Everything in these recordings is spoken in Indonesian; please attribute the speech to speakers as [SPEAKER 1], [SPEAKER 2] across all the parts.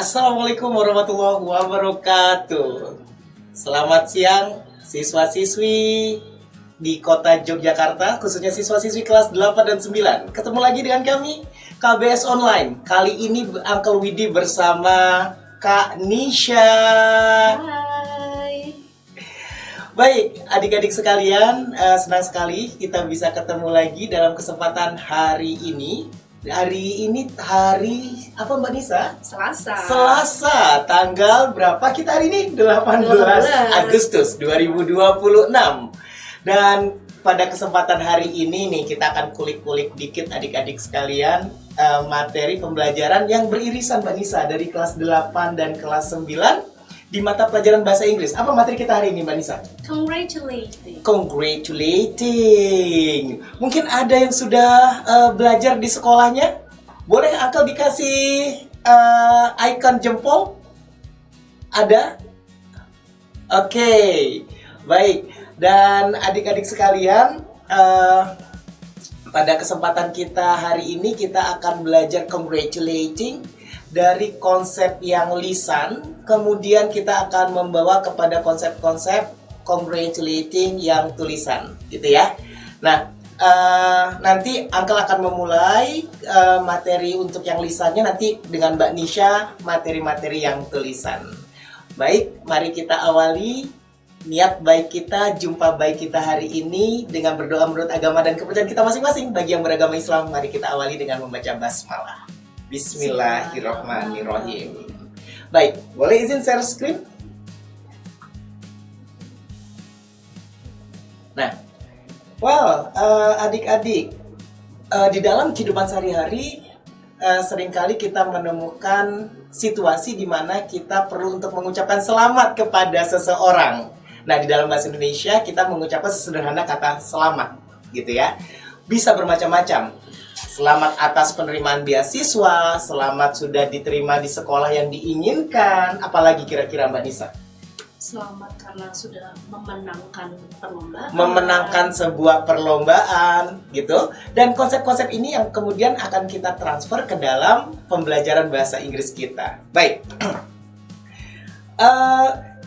[SPEAKER 1] Assalamualaikum warahmatullahi wabarakatuh. Selamat siang siswa-siswi di kota Yogyakarta, khususnya siswa-siswi kelas 8 dan 9. Ketemu lagi dengan kami, KBS Online. Kali ini Uncle Widi bersama Kak Nisha.
[SPEAKER 2] Hai.
[SPEAKER 1] Baik, adik-adik sekalian, senang sekali kita bisa ketemu lagi dalam kesempatan hari ini. Hari ini hari apa Mbak Nisa? Selasa, tanggal berapa kita hari ini? 18 Agustus 2026. Dan pada kesempatan hari ini nih kita akan kulik-kulik dikit adik-adik sekalian materi pembelajaran yang beririsan Mbak Nisa dari kelas 8 dan kelas 9 di mata pelajaran bahasa Inggris. Apa materi kita hari ini Mbak Nisa? Congratulating. Mungkin ada yang sudah belajar di sekolahnya? Boleh Uncle dikasih icon jempol? Ada? Oke, baik. Dan adik-adik sekalian, pada kesempatan kita hari ini kita akan belajar congratulating dari konsep yang lisan, kemudian kita akan membawa kepada konsep-konsep congratulating yang tulisan, gitu ya. Nah, nanti Uncle akan memulai materi untuk yang lisannya nanti dengan Mbak Nisha materi-materi yang tulisan. Baik, mari kita awali niat baik kita, jumpa baik kita hari ini dengan berdoa menurut agama dan kepercayaan kita masing-masing. Bagi yang beragama Islam, mari kita awali dengan membaca basmalah. Bismillahirrahmanirrahim. Baik, boleh izin share screen? Nah, adik-adik, di dalam kehidupan sehari-hari seringkali kita menemukan situasi di mana kita perlu untuk mengucapkan selamat kepada seseorang. Nah, di dalam bahasa Indonesia kita mengucapkan sesederhana kata selamat, gitu ya. Bisa bermacam-macam. Selamat atas penerimaan beasiswa, selamat sudah diterima di sekolah yang diinginkan, apalagi kira-kira Mbak Nisa?
[SPEAKER 2] Selamat karena sudah memenangkan perlombaan.
[SPEAKER 1] Memenangkan sebuah perlombaan, gitu. Dan konsep-konsep ini yang kemudian akan kita transfer ke dalam pembelajaran bahasa Inggris kita. Baik.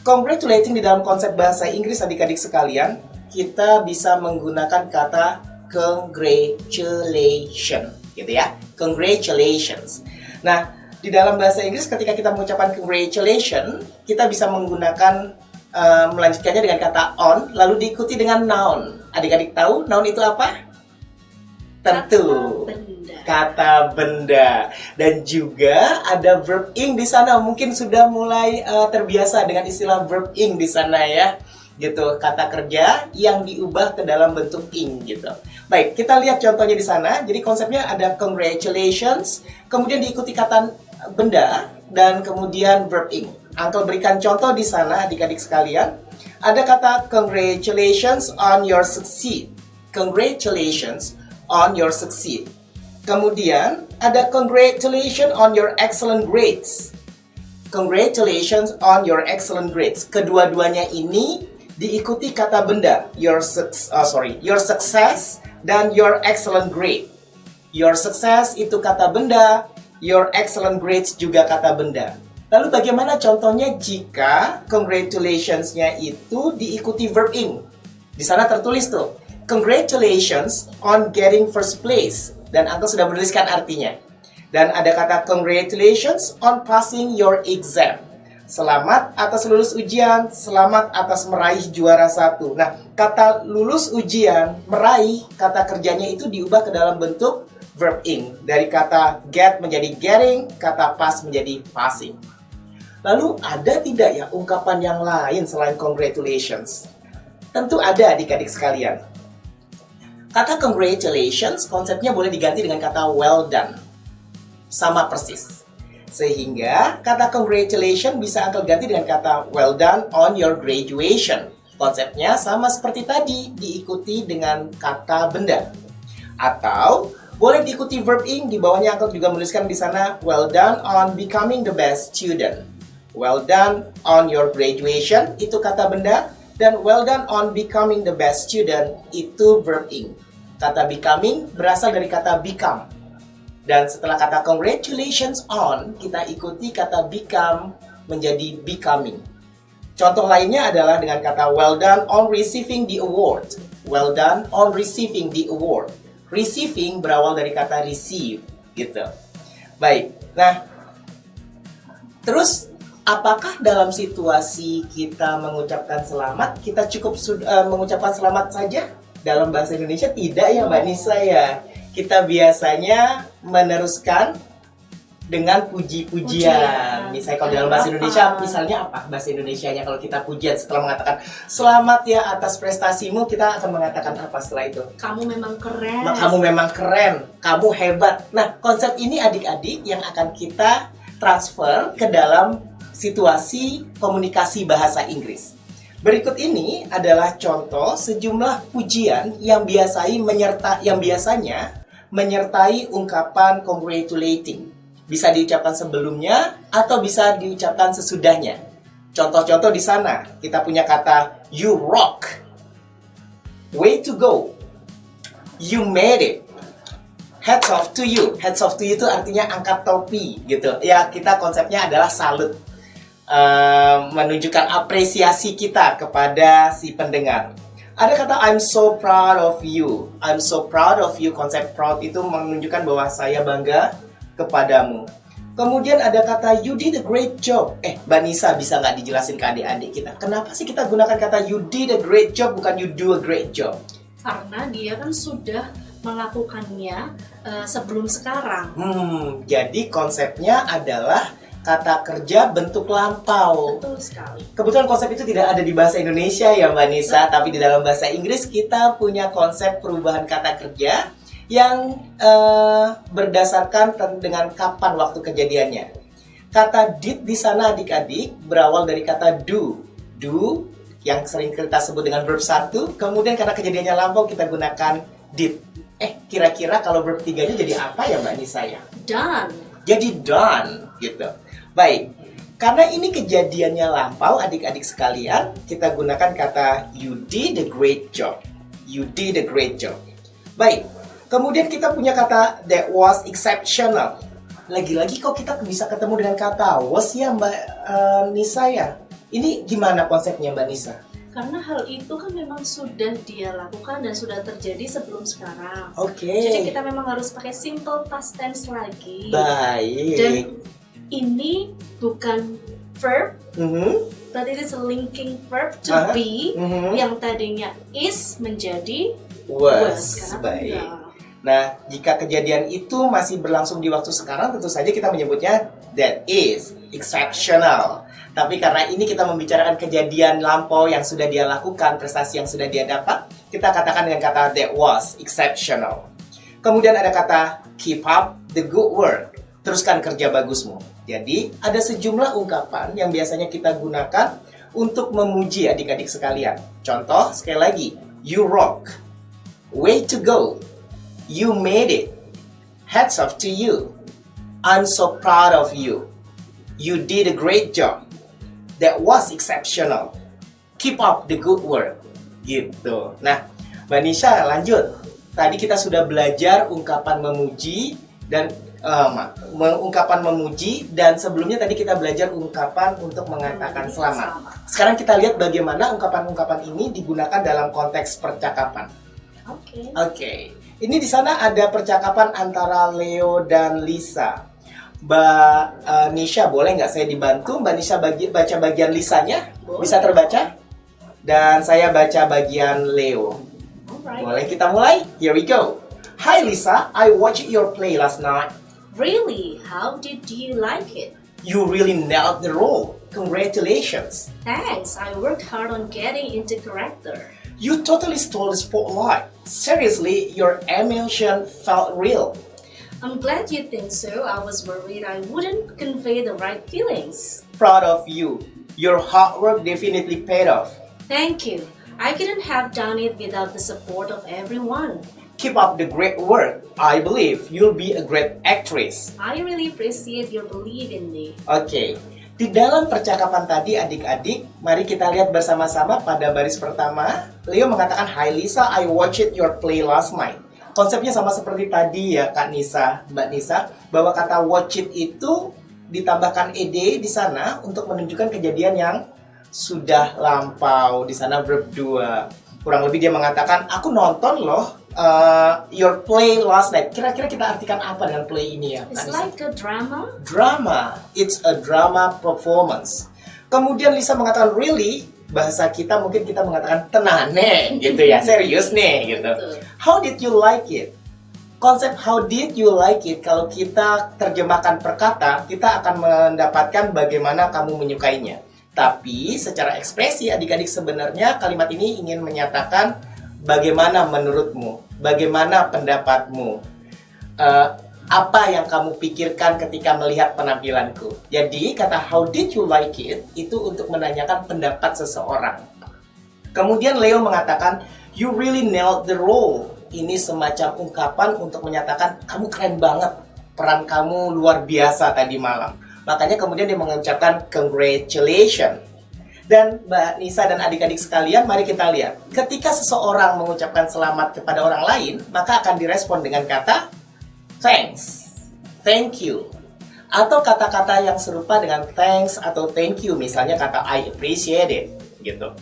[SPEAKER 1] Congratulating di dalam konsep bahasa Inggris adik-adik sekalian, kita bisa menggunakan kata congratulations, gitu ya. Congratulations. Nah, di dalam bahasa Inggris ketika kita mengucapkan congratulations, kita bisa menggunakan melanjutkannya dengan kata on, lalu diikuti dengan noun. Adik-adik tahu noun itu apa? Tentu. Kata benda. Dan juga ada verb ing di sana. Mungkin sudah mulai terbiasa dengan istilah verb ing di sana ya. Gitu, kata kerja yang diubah ke dalam bentuk ing gitu. Baik, kita lihat contohnya di sana. Jadi konsepnya ada congratulations, kemudian diikuti kata benda dan kemudian verb ing. Uncle berikan contoh di sana adik-adik sekalian. Ada kata congratulations on your succeed. Congratulations on your succeed. Kemudian ada congratulations on your excellent grades. Congratulations on your excellent grades. Kedua-duanya ini diikuti kata benda, your success dan your excellent grade. Your success itu kata benda, your excellent grades juga kata benda. Lalu bagaimana contohnya jika congratulations-nya itu diikuti verb ing? Di sana tertulis tuh, congratulations on getting first place. Dan Uncle sudah menuliskan artinya. Dan ada kata congratulations on passing your exam. Selamat atas lulus ujian, selamat atas meraih juara 1. Nah, kata lulus ujian, meraih, kata kerjanya itu diubah ke dalam bentuk verb ing. Dari kata get menjadi getting, kata pass menjadi passing. Lalu ada tidak ya ungkapan yang lain selain congratulations? Tentu ada adik-adik sekalian. Kata congratulations konsepnya boleh diganti dengan kata well done. Sama persis. Sehingga kata congratulations bisa Uncle ganti dengan kata well done on your graduation. Konsepnya sama seperti tadi, diikuti dengan kata benda. Atau boleh diikuti verb ing, di bawahnya Uncle juga menuliskan di sana well done on becoming the best student. Well done on your graduation itu kata benda, dan well done on becoming the best student itu verb ing. Kata becoming berasal dari kata become. Dan setelah kata congratulations on, kita ikuti kata become menjadi becoming. Contoh lainnya adalah dengan kata well done on receiving the award. Well done on receiving the award. Receiving berawal dari kata receive, gitu. Baik, nah terus apakah dalam situasi kita mengucapkan selamat, kita cukup mengucapkan selamat saja dalam bahasa Indonesia? Tidak ya Mbak Nisa ya. Kita biasanya meneruskan dengan puji-pujian. Misalnya kalau dalam bahasa Indonesia, misalnya apa bahasa Indonesianya kalau kita pujian setelah mengatakan selamat ya atas prestasimu, kita akan mengatakan apa setelah itu?
[SPEAKER 2] Kamu memang keren.
[SPEAKER 1] Kamu memang keren, kamu hebat. Nah, konsep ini adik-adik yang akan kita transfer ke dalam situasi komunikasi bahasa Inggris. Berikut ini adalah contoh sejumlah pujian yang biasanya menyertai ungkapan congratulating. Bisa diucapkan sebelumnya atau bisa diucapkan sesudahnya. Contoh-contoh di sana, kita punya kata you rock, way to go, you made it, hats off to you. Hats off to you itu artinya angkat topi gitu. Ya, kita konsepnya adalah salut. Menunjukkan apresiasi kita kepada si pendengar. Ada kata I'm so proud of you. I'm so proud of you. Konsep proud itu menunjukkan bahwa saya bangga kepadamu. Kemudian ada kata you did a great job. Mbak Nisa bisa nggak dijelasin ke adik-adik kita? Kenapa sih kita gunakan kata you did a great job bukan you do a great job?
[SPEAKER 2] Karena dia kan sudah melakukannya sebelum sekarang.
[SPEAKER 1] Jadi konsepnya adalah kata kerja bentuk lampau.
[SPEAKER 2] Betul sekali.
[SPEAKER 1] Kebetulan konsep itu tidak ada di bahasa Indonesia ya Mbak Nisa, tapi di dalam bahasa Inggris kita punya konsep perubahan kata kerja yang berdasarkan dengan kapan waktu kejadiannya. Kata did di sana adik-adik berawal dari kata do. Do yang sering kita sebut dengan verb 1, kemudian karena kejadiannya lampau kita gunakan did. Kira-kira kalau verb 3-nya jadi apa ya Mbak Nisa ya?
[SPEAKER 2] Done.
[SPEAKER 1] Jadi done gitu. Baik, karena ini kejadiannya lampau adik-adik sekalian, kita gunakan kata you did a great job. You did a great job. Baik, kemudian kita punya kata that was exceptional. Lagi-lagi kok kita bisa ketemu dengan kata was ya Mbak Nisa ya? Ini gimana konsepnya Mbak Nisa?
[SPEAKER 2] Karena hal itu kan memang sudah dia lakukan dan sudah terjadi sebelum sekarang.
[SPEAKER 1] Oke.
[SPEAKER 2] Jadi kita memang harus pakai simple past tense lagi.
[SPEAKER 1] Baik.
[SPEAKER 2] Dan ini bukan verb, but it is a linking verb to be, yang tadinya is menjadi was.
[SPEAKER 1] Baik. Nah, jika kejadian itu masih berlangsung di waktu sekarang, tentu saja kita menyebutnya that is exceptional. Tapi karena ini kita membicarakan kejadian lampau yang sudah dia lakukan, prestasi yang sudah dia dapat, kita katakan dengan kata that was exceptional. Kemudian ada kata keep up the good work. Teruskan kerja bagusmu. Jadi, ada sejumlah ungkapan yang biasanya kita gunakan untuk memuji adik-adik sekalian. Contoh, sekali lagi, you rock, way to go, you made it, hats off to you, I'm so proud of you, you did a great job, that was exceptional, keep up the good work. Gitu. Nah, Mbak Nisha lanjut. Tadi kita sudah belajar ungkapan memuji dan ungkapan memuji, dan sebelumnya tadi kita belajar ungkapan untuk mengatakan selamat. Sekarang kita lihat bagaimana ungkapan-ungkapan ini digunakan dalam konteks percakapan. Oke. Ini di sana ada percakapan antara Leo dan Lisa. Mbak Nisha, boleh nggak saya dibantu? Mbak Nisha baca bagian Lisanya? Bisa terbaca? Dan saya baca bagian Leo. Boleh kita mulai? Here we go. Hi Lisa, I watched your play last night.
[SPEAKER 2] Really? How did you like it?
[SPEAKER 1] You really nailed the role. Congratulations.
[SPEAKER 2] Thanks, I worked hard on getting into character.
[SPEAKER 1] You totally stole the spotlight. Seriously, your emotion felt real.
[SPEAKER 2] I'm glad you think so. I was worried I wouldn't convey the right feelings.
[SPEAKER 1] Proud of you. Your hard work definitely paid off.
[SPEAKER 2] Thank you. I couldn't have done it without the support of everyone.
[SPEAKER 1] Keep up the great work. I believe you'll be a great actress.
[SPEAKER 2] I really appreciate your belief in me.
[SPEAKER 1] Oke. Di dalam percakapan tadi adik-adik, mari kita lihat bersama-sama pada baris pertama. Leo mengatakan, Hi Lisa, I watched your play last night. konsepnya sama seperti tadi ya Kak Nisa, Mbak Nisa, bahwa kata watch it itu ditambahkan ed di sana untuk menunjukkan kejadian yang sudah lampau. Di sana verb 2. Kurang lebih dia mengatakan, aku nonton loh your play last night. Kira-kira kita artikan apa dengan play ini ya?
[SPEAKER 2] It's like a drama.
[SPEAKER 1] Drama. It's a drama performance. Kemudian Lisa mengatakan really, bahasa kita mungkin kita mengatakan tenane gitu ya, serius nih gitu. How did you like it? Konsep how did you like it kalau kita terjemahkan per kata, kita akan mendapatkan bagaimana kamu menyukainya. Tapi secara ekspresi adik-adik sebenarnya kalimat ini ingin menyatakan bagaimana menurutmu, bagaimana pendapatmu, apa yang kamu pikirkan ketika melihat penampilanku. Jadi kata how did you like it itu untuk menanyakan pendapat seseorang. Kemudian Leo mengatakan you really nailed the role. Ini semacam ungkapan untuk menyatakan kamu keren banget, peran kamu luar biasa tadi malam. Makanya kemudian dia mengucapkan congratulations. Dan Mbak Nisa dan adik-adik sekalian, mari kita lihat. Ketika seseorang mengucapkan selamat kepada orang lain, maka akan direspon dengan kata thanks, thank you. Atau kata-kata yang serupa dengan thanks atau thank you. Misalnya kata I appreciate it, gitu.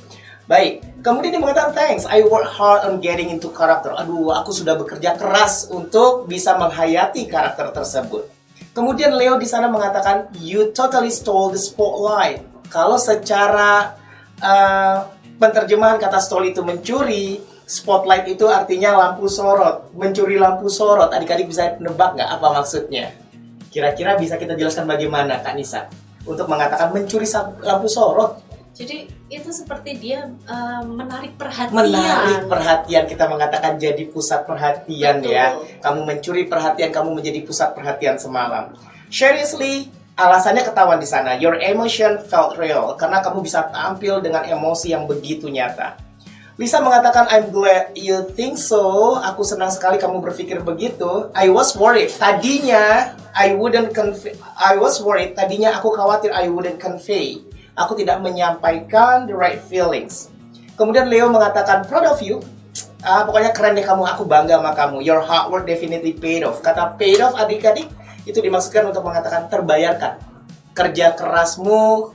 [SPEAKER 1] Baik, kemudian dia mengatakan thanks, I work hard on getting into character. Aduh, aku sudah bekerja keras untuk bisa menghayati karakter tersebut. Kemudian Leo di sana mengatakan you totally stole the spotlight. Kalau secara penterjemahan kata stole itu mencuri, spotlight itu artinya lampu sorot. Mencuri lampu sorot, adik-adik bisa nebak nggak apa maksudnya? Kira-kira bisa kita jelaskan bagaimana Kak Nisa untuk mengatakan mencuri lampu sorot?
[SPEAKER 2] Jadi itu seperti dia menarik perhatian.
[SPEAKER 1] Menarik perhatian, kita mengatakan jadi pusat perhatian. Betul. Ya. Kamu mencuri perhatian, kamu menjadi pusat perhatian semalam. Seriously, alasannya ketahuan di sana. Your emotion felt real karena kamu bisa tampil dengan emosi yang begitu nyata. Lisa mengatakan I'm glad you think so. Aku senang sekali kamu berpikir begitu. I was worried. Tadinya I was worried. Tadinya aku khawatir I wouldn't convey. Aku tidak menyampaikan the right feelings. Kemudian Leo mengatakan proud of you. Pokoknya keren deh kamu, aku bangga sama kamu. Your hard work definitely paid off. Kata paid off adik-adik itu dimaksudkan untuk mengatakan terbayarkan. Kerja kerasmu,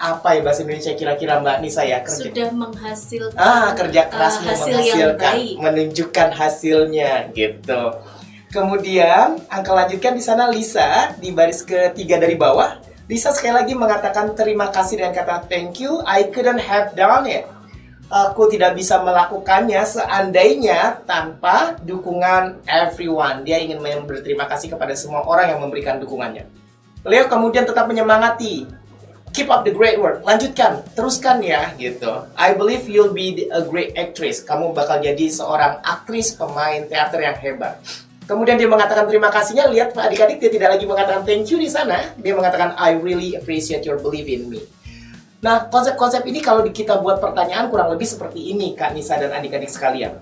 [SPEAKER 1] apa ya bahasa Indonesia kira-kira Mbak Nisa ya?
[SPEAKER 2] Sudah menghasilkan.
[SPEAKER 1] Kerja kerasmu menghasilkan, menunjukkan hasilnya gitu. Kemudian angka lanjutkan di sana Lisa di baris ketiga dari bawah. Lisa sekali lagi mengatakan terima kasih dengan kata thank you, I couldn't have done it. Aku tidak bisa melakukannya seandainya tanpa dukungan everyone. Dia ingin berterima kasih kepada semua orang yang memberikan dukungannya. Leo kemudian tetap menyemangati. Keep up the great work. Lanjutkan, teruskan ya gitu. I believe you'll be a great actress. Kamu bakal jadi seorang aktris pemain teater yang hebat. Kemudian dia mengatakan terima kasihnya. Lihat adik-adik, dia tidak lagi mengatakan thank you di sana. Dia mengatakan I really appreciate your belief in me. Nah, konsep-konsep ini kalau kita buat pertanyaan kurang lebih seperti ini Kak Nisa dan adik-adik sekalian.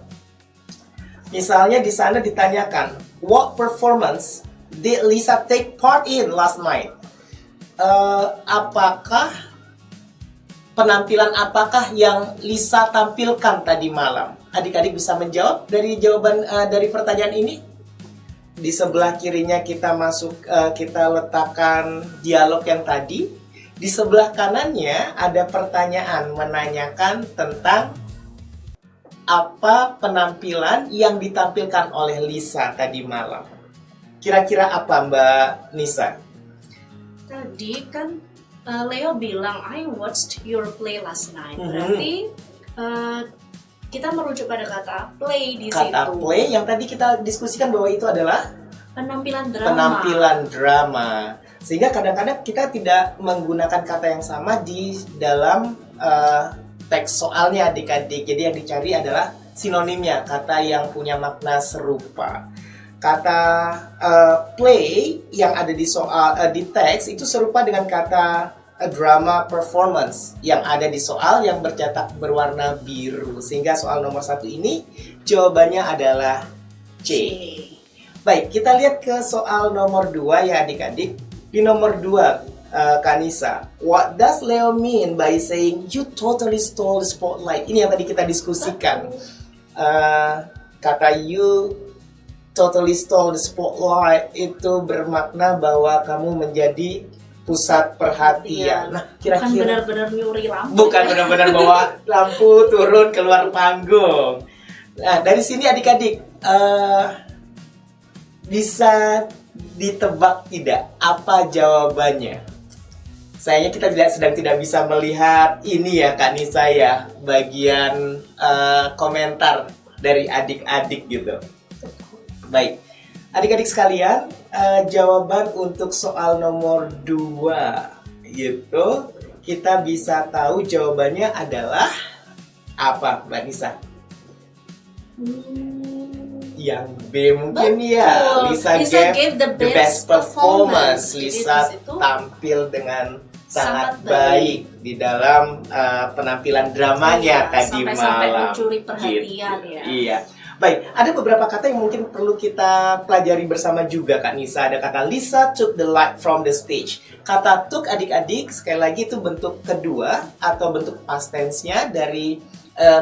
[SPEAKER 1] Misalnya di sana ditanyakan, what performance did Lisa take part in last night? Penampilan apakah yang Lisa tampilkan tadi malam? Adik-adik bisa menjawab dari jawaban dari pertanyaan ini? Di sebelah kirinya kita kita letakkan dialog yang tadi. Di sebelah kanannya ada pertanyaan menanyakan tentang apa penampilan yang ditampilkan oleh Lisa tadi malam. Kira-kira apa Mbak Nisa?
[SPEAKER 2] Tadi kan Leo bilang I watched your play last night. Berarti kita merujuk pada kata play di situ.
[SPEAKER 1] Kata play yang tadi kita diskusikan bahwa itu adalah
[SPEAKER 2] penampilan drama.
[SPEAKER 1] Penampilan drama. Sehingga kadang-kadang kita tidak menggunakan kata yang sama di dalam teks soalnya adik-adik. Jadi yang dicari adalah sinonimnya, kata yang punya makna serupa. Kata play yang ada di soal di teks itu serupa dengan kata a drama performance yang ada di soal yang bercetak berwarna biru. Sehingga soal nomor 1 ini jawabannya adalah C. Baik, kita lihat ke soal nomor 2 ya adik-adik. Di nomor 2, Kanisa, what does Leo mean by saying you totally stole the spotlight? Ini yang tadi kita diskusikan. kata you totally stole the spotlight itu bermakna bahwa kamu menjadi pusat perhatian. Nah,
[SPEAKER 2] bukan
[SPEAKER 1] kira-kira
[SPEAKER 2] benar-benar nyuri lampu.
[SPEAKER 1] bukan benar-benar bawa lampu turun keluar panggung. Nah, dari sini adik-adik bisa ditebak tidak apa jawabannya? Sayangnya kita sedang tidak bisa melihat ini ya Kak Nisa ya, bagian komentar dari adik-adik gitu. Baik, adik-adik sekalian, jawaban untuk soal nomor 2 gitu, kita bisa tahu jawabannya adalah apa Mbak Nisa? Yang B mungkin. Betul. Ya, Lisa gave the best performance. Lisa tampil dengan sangat baik di dalam penampilan dramanya tadi malam.
[SPEAKER 2] Sampai mencuri perhatian
[SPEAKER 1] gitu.
[SPEAKER 2] Ya.
[SPEAKER 1] Iya. Baik, ada beberapa kata yang mungkin perlu kita pelajari bersama juga Kak Nisa. Ada kata Lisa took the light from the stage. Kata took adik-adik sekali lagi itu bentuk kedua atau bentuk past tense-nya dari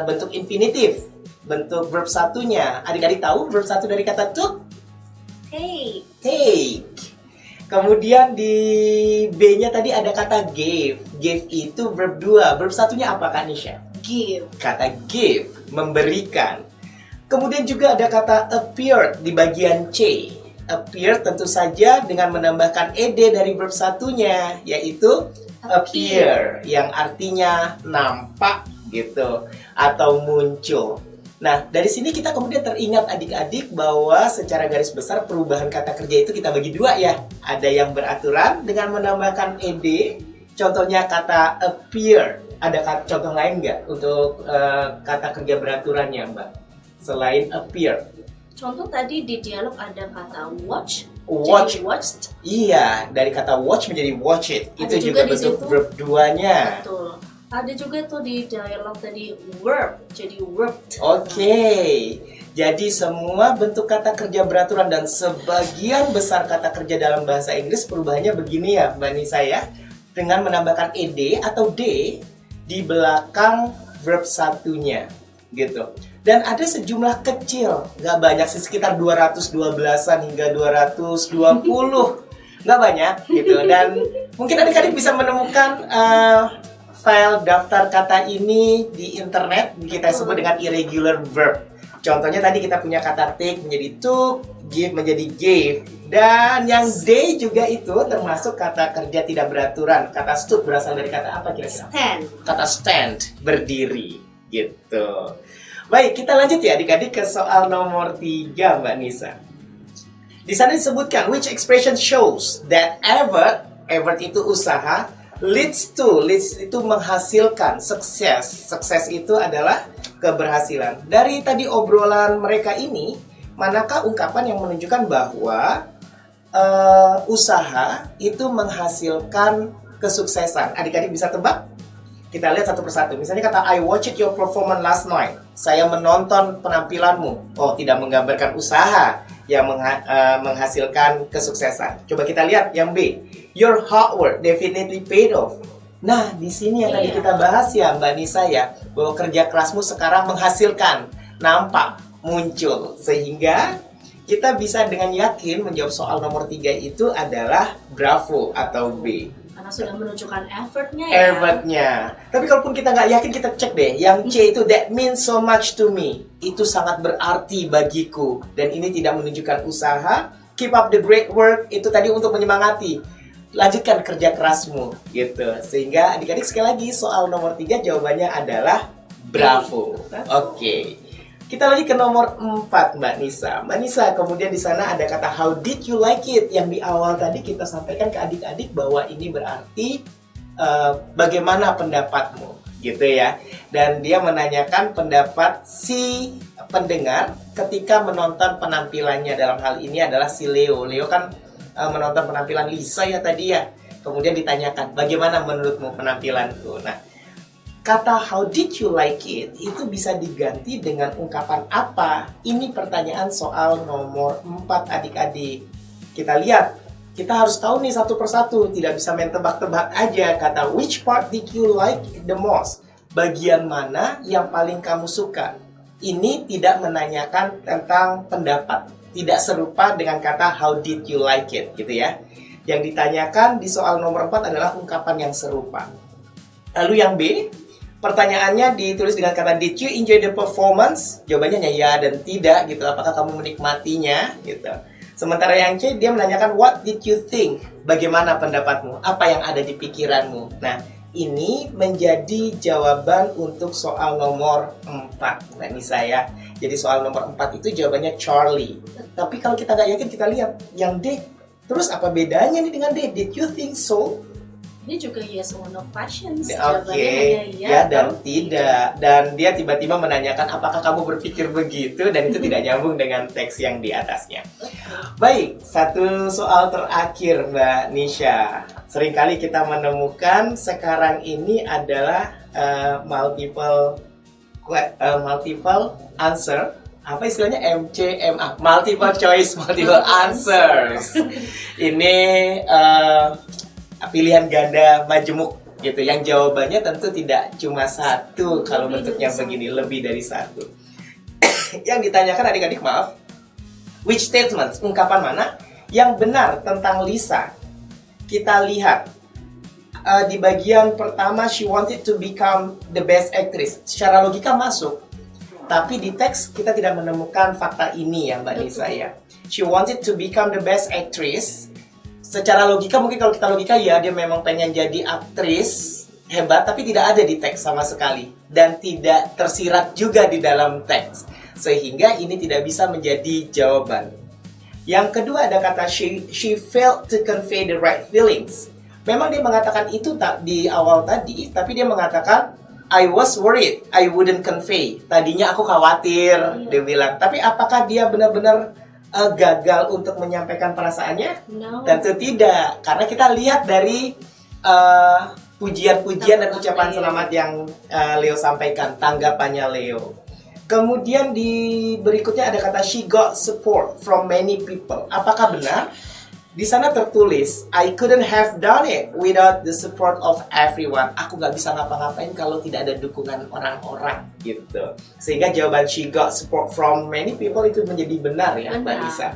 [SPEAKER 1] bentuk infinitif. Bentuk verb satunya. Adik-adik tahu verb satu dari kata took? Take. Kemudian di B-nya tadi ada kata gave. Gave itu verb 2. Verb satunya apa Kak Nisha?
[SPEAKER 2] Give.
[SPEAKER 1] Kata give, memberikan. Kemudian juga ada kata appeared di bagian C. Appear tentu saja dengan menambahkan ed dari verb satunya, yaitu appear, yang artinya nampak gitu atau muncul. Nah, dari sini kita kemudian teringat adik-adik bahwa secara garis besar perubahan kata kerja itu kita bagi dua ya. Ada yang beraturan dengan menambahkan ed, contohnya kata appear. Ada contoh lain nggak untuk kata kerja beraturannya Mbak? Selain appear.
[SPEAKER 2] Contoh tadi di dialog ada kata watch.
[SPEAKER 1] Watch.
[SPEAKER 2] Jadi watched.
[SPEAKER 1] Iya, dari kata watch menjadi watch it.
[SPEAKER 2] Ada
[SPEAKER 1] Itu juga bentuk verb 2-nya.
[SPEAKER 2] Betul. Ada juga tuh di dialog tadi verb, jadi worked.
[SPEAKER 1] Oke. Jadi semua bentuk kata kerja beraturan dan sebagian besar kata kerja dalam bahasa Inggris perubahannya begini ya Mbak Nisa ya. Dengan menambahkan ed atau d di belakang verb satunya gitu. Dan ada sejumlah kecil, nggak banyak sih, sekitar 212-an hingga 220. Nggak banyak gitu. Dan mungkin adik-adik bisa menemukan file daftar kata ini di internet, kita sebut dengan irregular verb. Contohnya tadi kita punya kata take menjadi took, give menjadi gave. Dan yang D juga itu termasuk kata kerja tidak beraturan. Kata stood berasal dari kata apa kira-kira?
[SPEAKER 2] Stand.
[SPEAKER 1] Kata stand, berdiri gitu. Baik, kita lanjut ya adik-adik ke soal nomor 3 Mbak Nisa. Di sana disebutkan which expression shows that effort itu usaha, leads itu menghasilkan sukses. Sukses itu adalah keberhasilan. Dari tadi obrolan mereka ini, manakah ungkapan yang menunjukkan bahwa usaha itu menghasilkan kesuksesan? Adik-adik bisa tebak? Kita lihat satu persatu. Misalnya kata I watched your performance last night. Saya menonton penampilanmu. Oh, tidak menggambarkan usaha yang menghasilkan kesuksesan. Coba kita lihat yang B. Your hard work definitely paid off. Nah, di sini yang tadi kita bahas ya Mbak Nisa ya, bahwa kerja kerasmu sekarang menghasilkan, nampak, muncul. Sehingga kita bisa dengan yakin menjawab soal nomor 3 itu adalah bravo atau B.
[SPEAKER 2] Karena sudah menunjukkan effortnya ya.
[SPEAKER 1] Effortnya. Tapi kalaupun kita nggak yakin, kita cek deh. Yang C itu that means so much to me. Itu sangat berarti bagiku. Dan ini tidak menunjukkan usaha. Keep up the great work. Itu tadi untuk menyemangati. Lanjutkan kerja kerasmu. Gitu. Sehingga adik-adik sekali lagi soal nomor 3 jawabannya adalah bravo. Oke. Kita lagi ke nomor 4 Mbak Nisa. Mbak Nisa, kemudian di sana ada kata how did you like it? Yang di awal tadi kita sampaikan ke adik-adik bahwa ini berarti bagaimana pendapatmu, gitu ya. Dan dia menanyakan pendapat si pendengar ketika menonton penampilannya. Dalam hal ini adalah si Leo. Leo kan menonton penampilan Lisa ya tadi ya. Kemudian ditanyakan bagaimana menurutmu penampilanku. Nah, kata how did you like it itu bisa diganti dengan ungkapan apa? Ini pertanyaan soal nomor 4 adik-adik. Kita lihat, kita harus tahu nih satu persatu, tidak bisa main tebak-tebak aja. Kata which part did you like the most? Bagian mana yang paling kamu suka? ini tidak menanyakan tentang pendapat. Tidak serupa dengan kata how did you like it gitu ya. Yang ditanyakan di soal nomor 4 adalah ungkapan yang serupa. Lalu yang B, pertanyaannya ditulis dengan kata did you enjoy the performance? Jawabannya hanya ya dan tidak gitu. Apakah kamu menikmatinya gitu. Sementara yang C, dia menanyakan what did you think? Bagaimana pendapatmu? Apa yang ada di pikiranmu? Nah, ini menjadi jawaban untuk soal nomor 4. Nah, ini saya. Jadi soal nomor 4 itu jawabannya Charlie. Tapi kalau kita nggak yakin, kita lihat yang D. Terus apa bedanya nih dengan D? Did you think so?
[SPEAKER 2] Ini juga yes or no questions.
[SPEAKER 1] Oke, ya dan tidak. Dan dia tiba-tiba menanyakan apakah kamu berpikir begitu, dan itu tidak nyambung dengan teks yang di atasnya. Baik, satu soal terakhir Mbak Nisha. Seringkali kita menemukan sekarang ini adalah multiple answer. Apa istilahnya MCMA, multiple choice, multiple answers. Ini pilihan ganda majemuk gitu. Yang jawabannya tentu tidak cuma satu kalau bentuknya begini, lebih dari satu. Yang ditanyakan adik-adik maaf, which statements, ungkapan mana yang benar tentang Lisa? Kita lihat di bagian pertama, she wanted to become the best actress. Secara logika masuk. Tapi di teks kita tidak menemukan fakta ini ya Mbak Nisa ya. She wanted to become the best actress. Secara logika mungkin kalau kita logika ya dia memang pengen jadi aktris hebat, tapi tidak ada di teks sama sekali. Dan tidak tersirat juga di dalam teks. Sehingga ini tidak bisa menjadi jawaban. Yang kedua ada kata she failed to convey the right feelings. Memang dia mengatakan itu tak di awal tadi, tapi dia mengatakan I was worried, I wouldn't convey. Tadinya aku khawatir, dia bilang. Tapi apakah dia benar-benar gagal untuk menyampaikan perasaannya?
[SPEAKER 2] No.
[SPEAKER 1] Tentu tidak. Karena kita lihat dari pujian-pujian dan ucapan selamat yang Leo sampaikan, tanggapannya Leo. Kemudian di berikutnya ada kata she got support from many people. Apakah benar? Di sana tertulis, I couldn't have done it without the support of everyone. Aku nggak bisa ngapa-ngapain kalau tidak ada dukungan orang-orang, gitu. Sehingga jawaban she got support from many people itu menjadi benar ya, Mbak Lisa.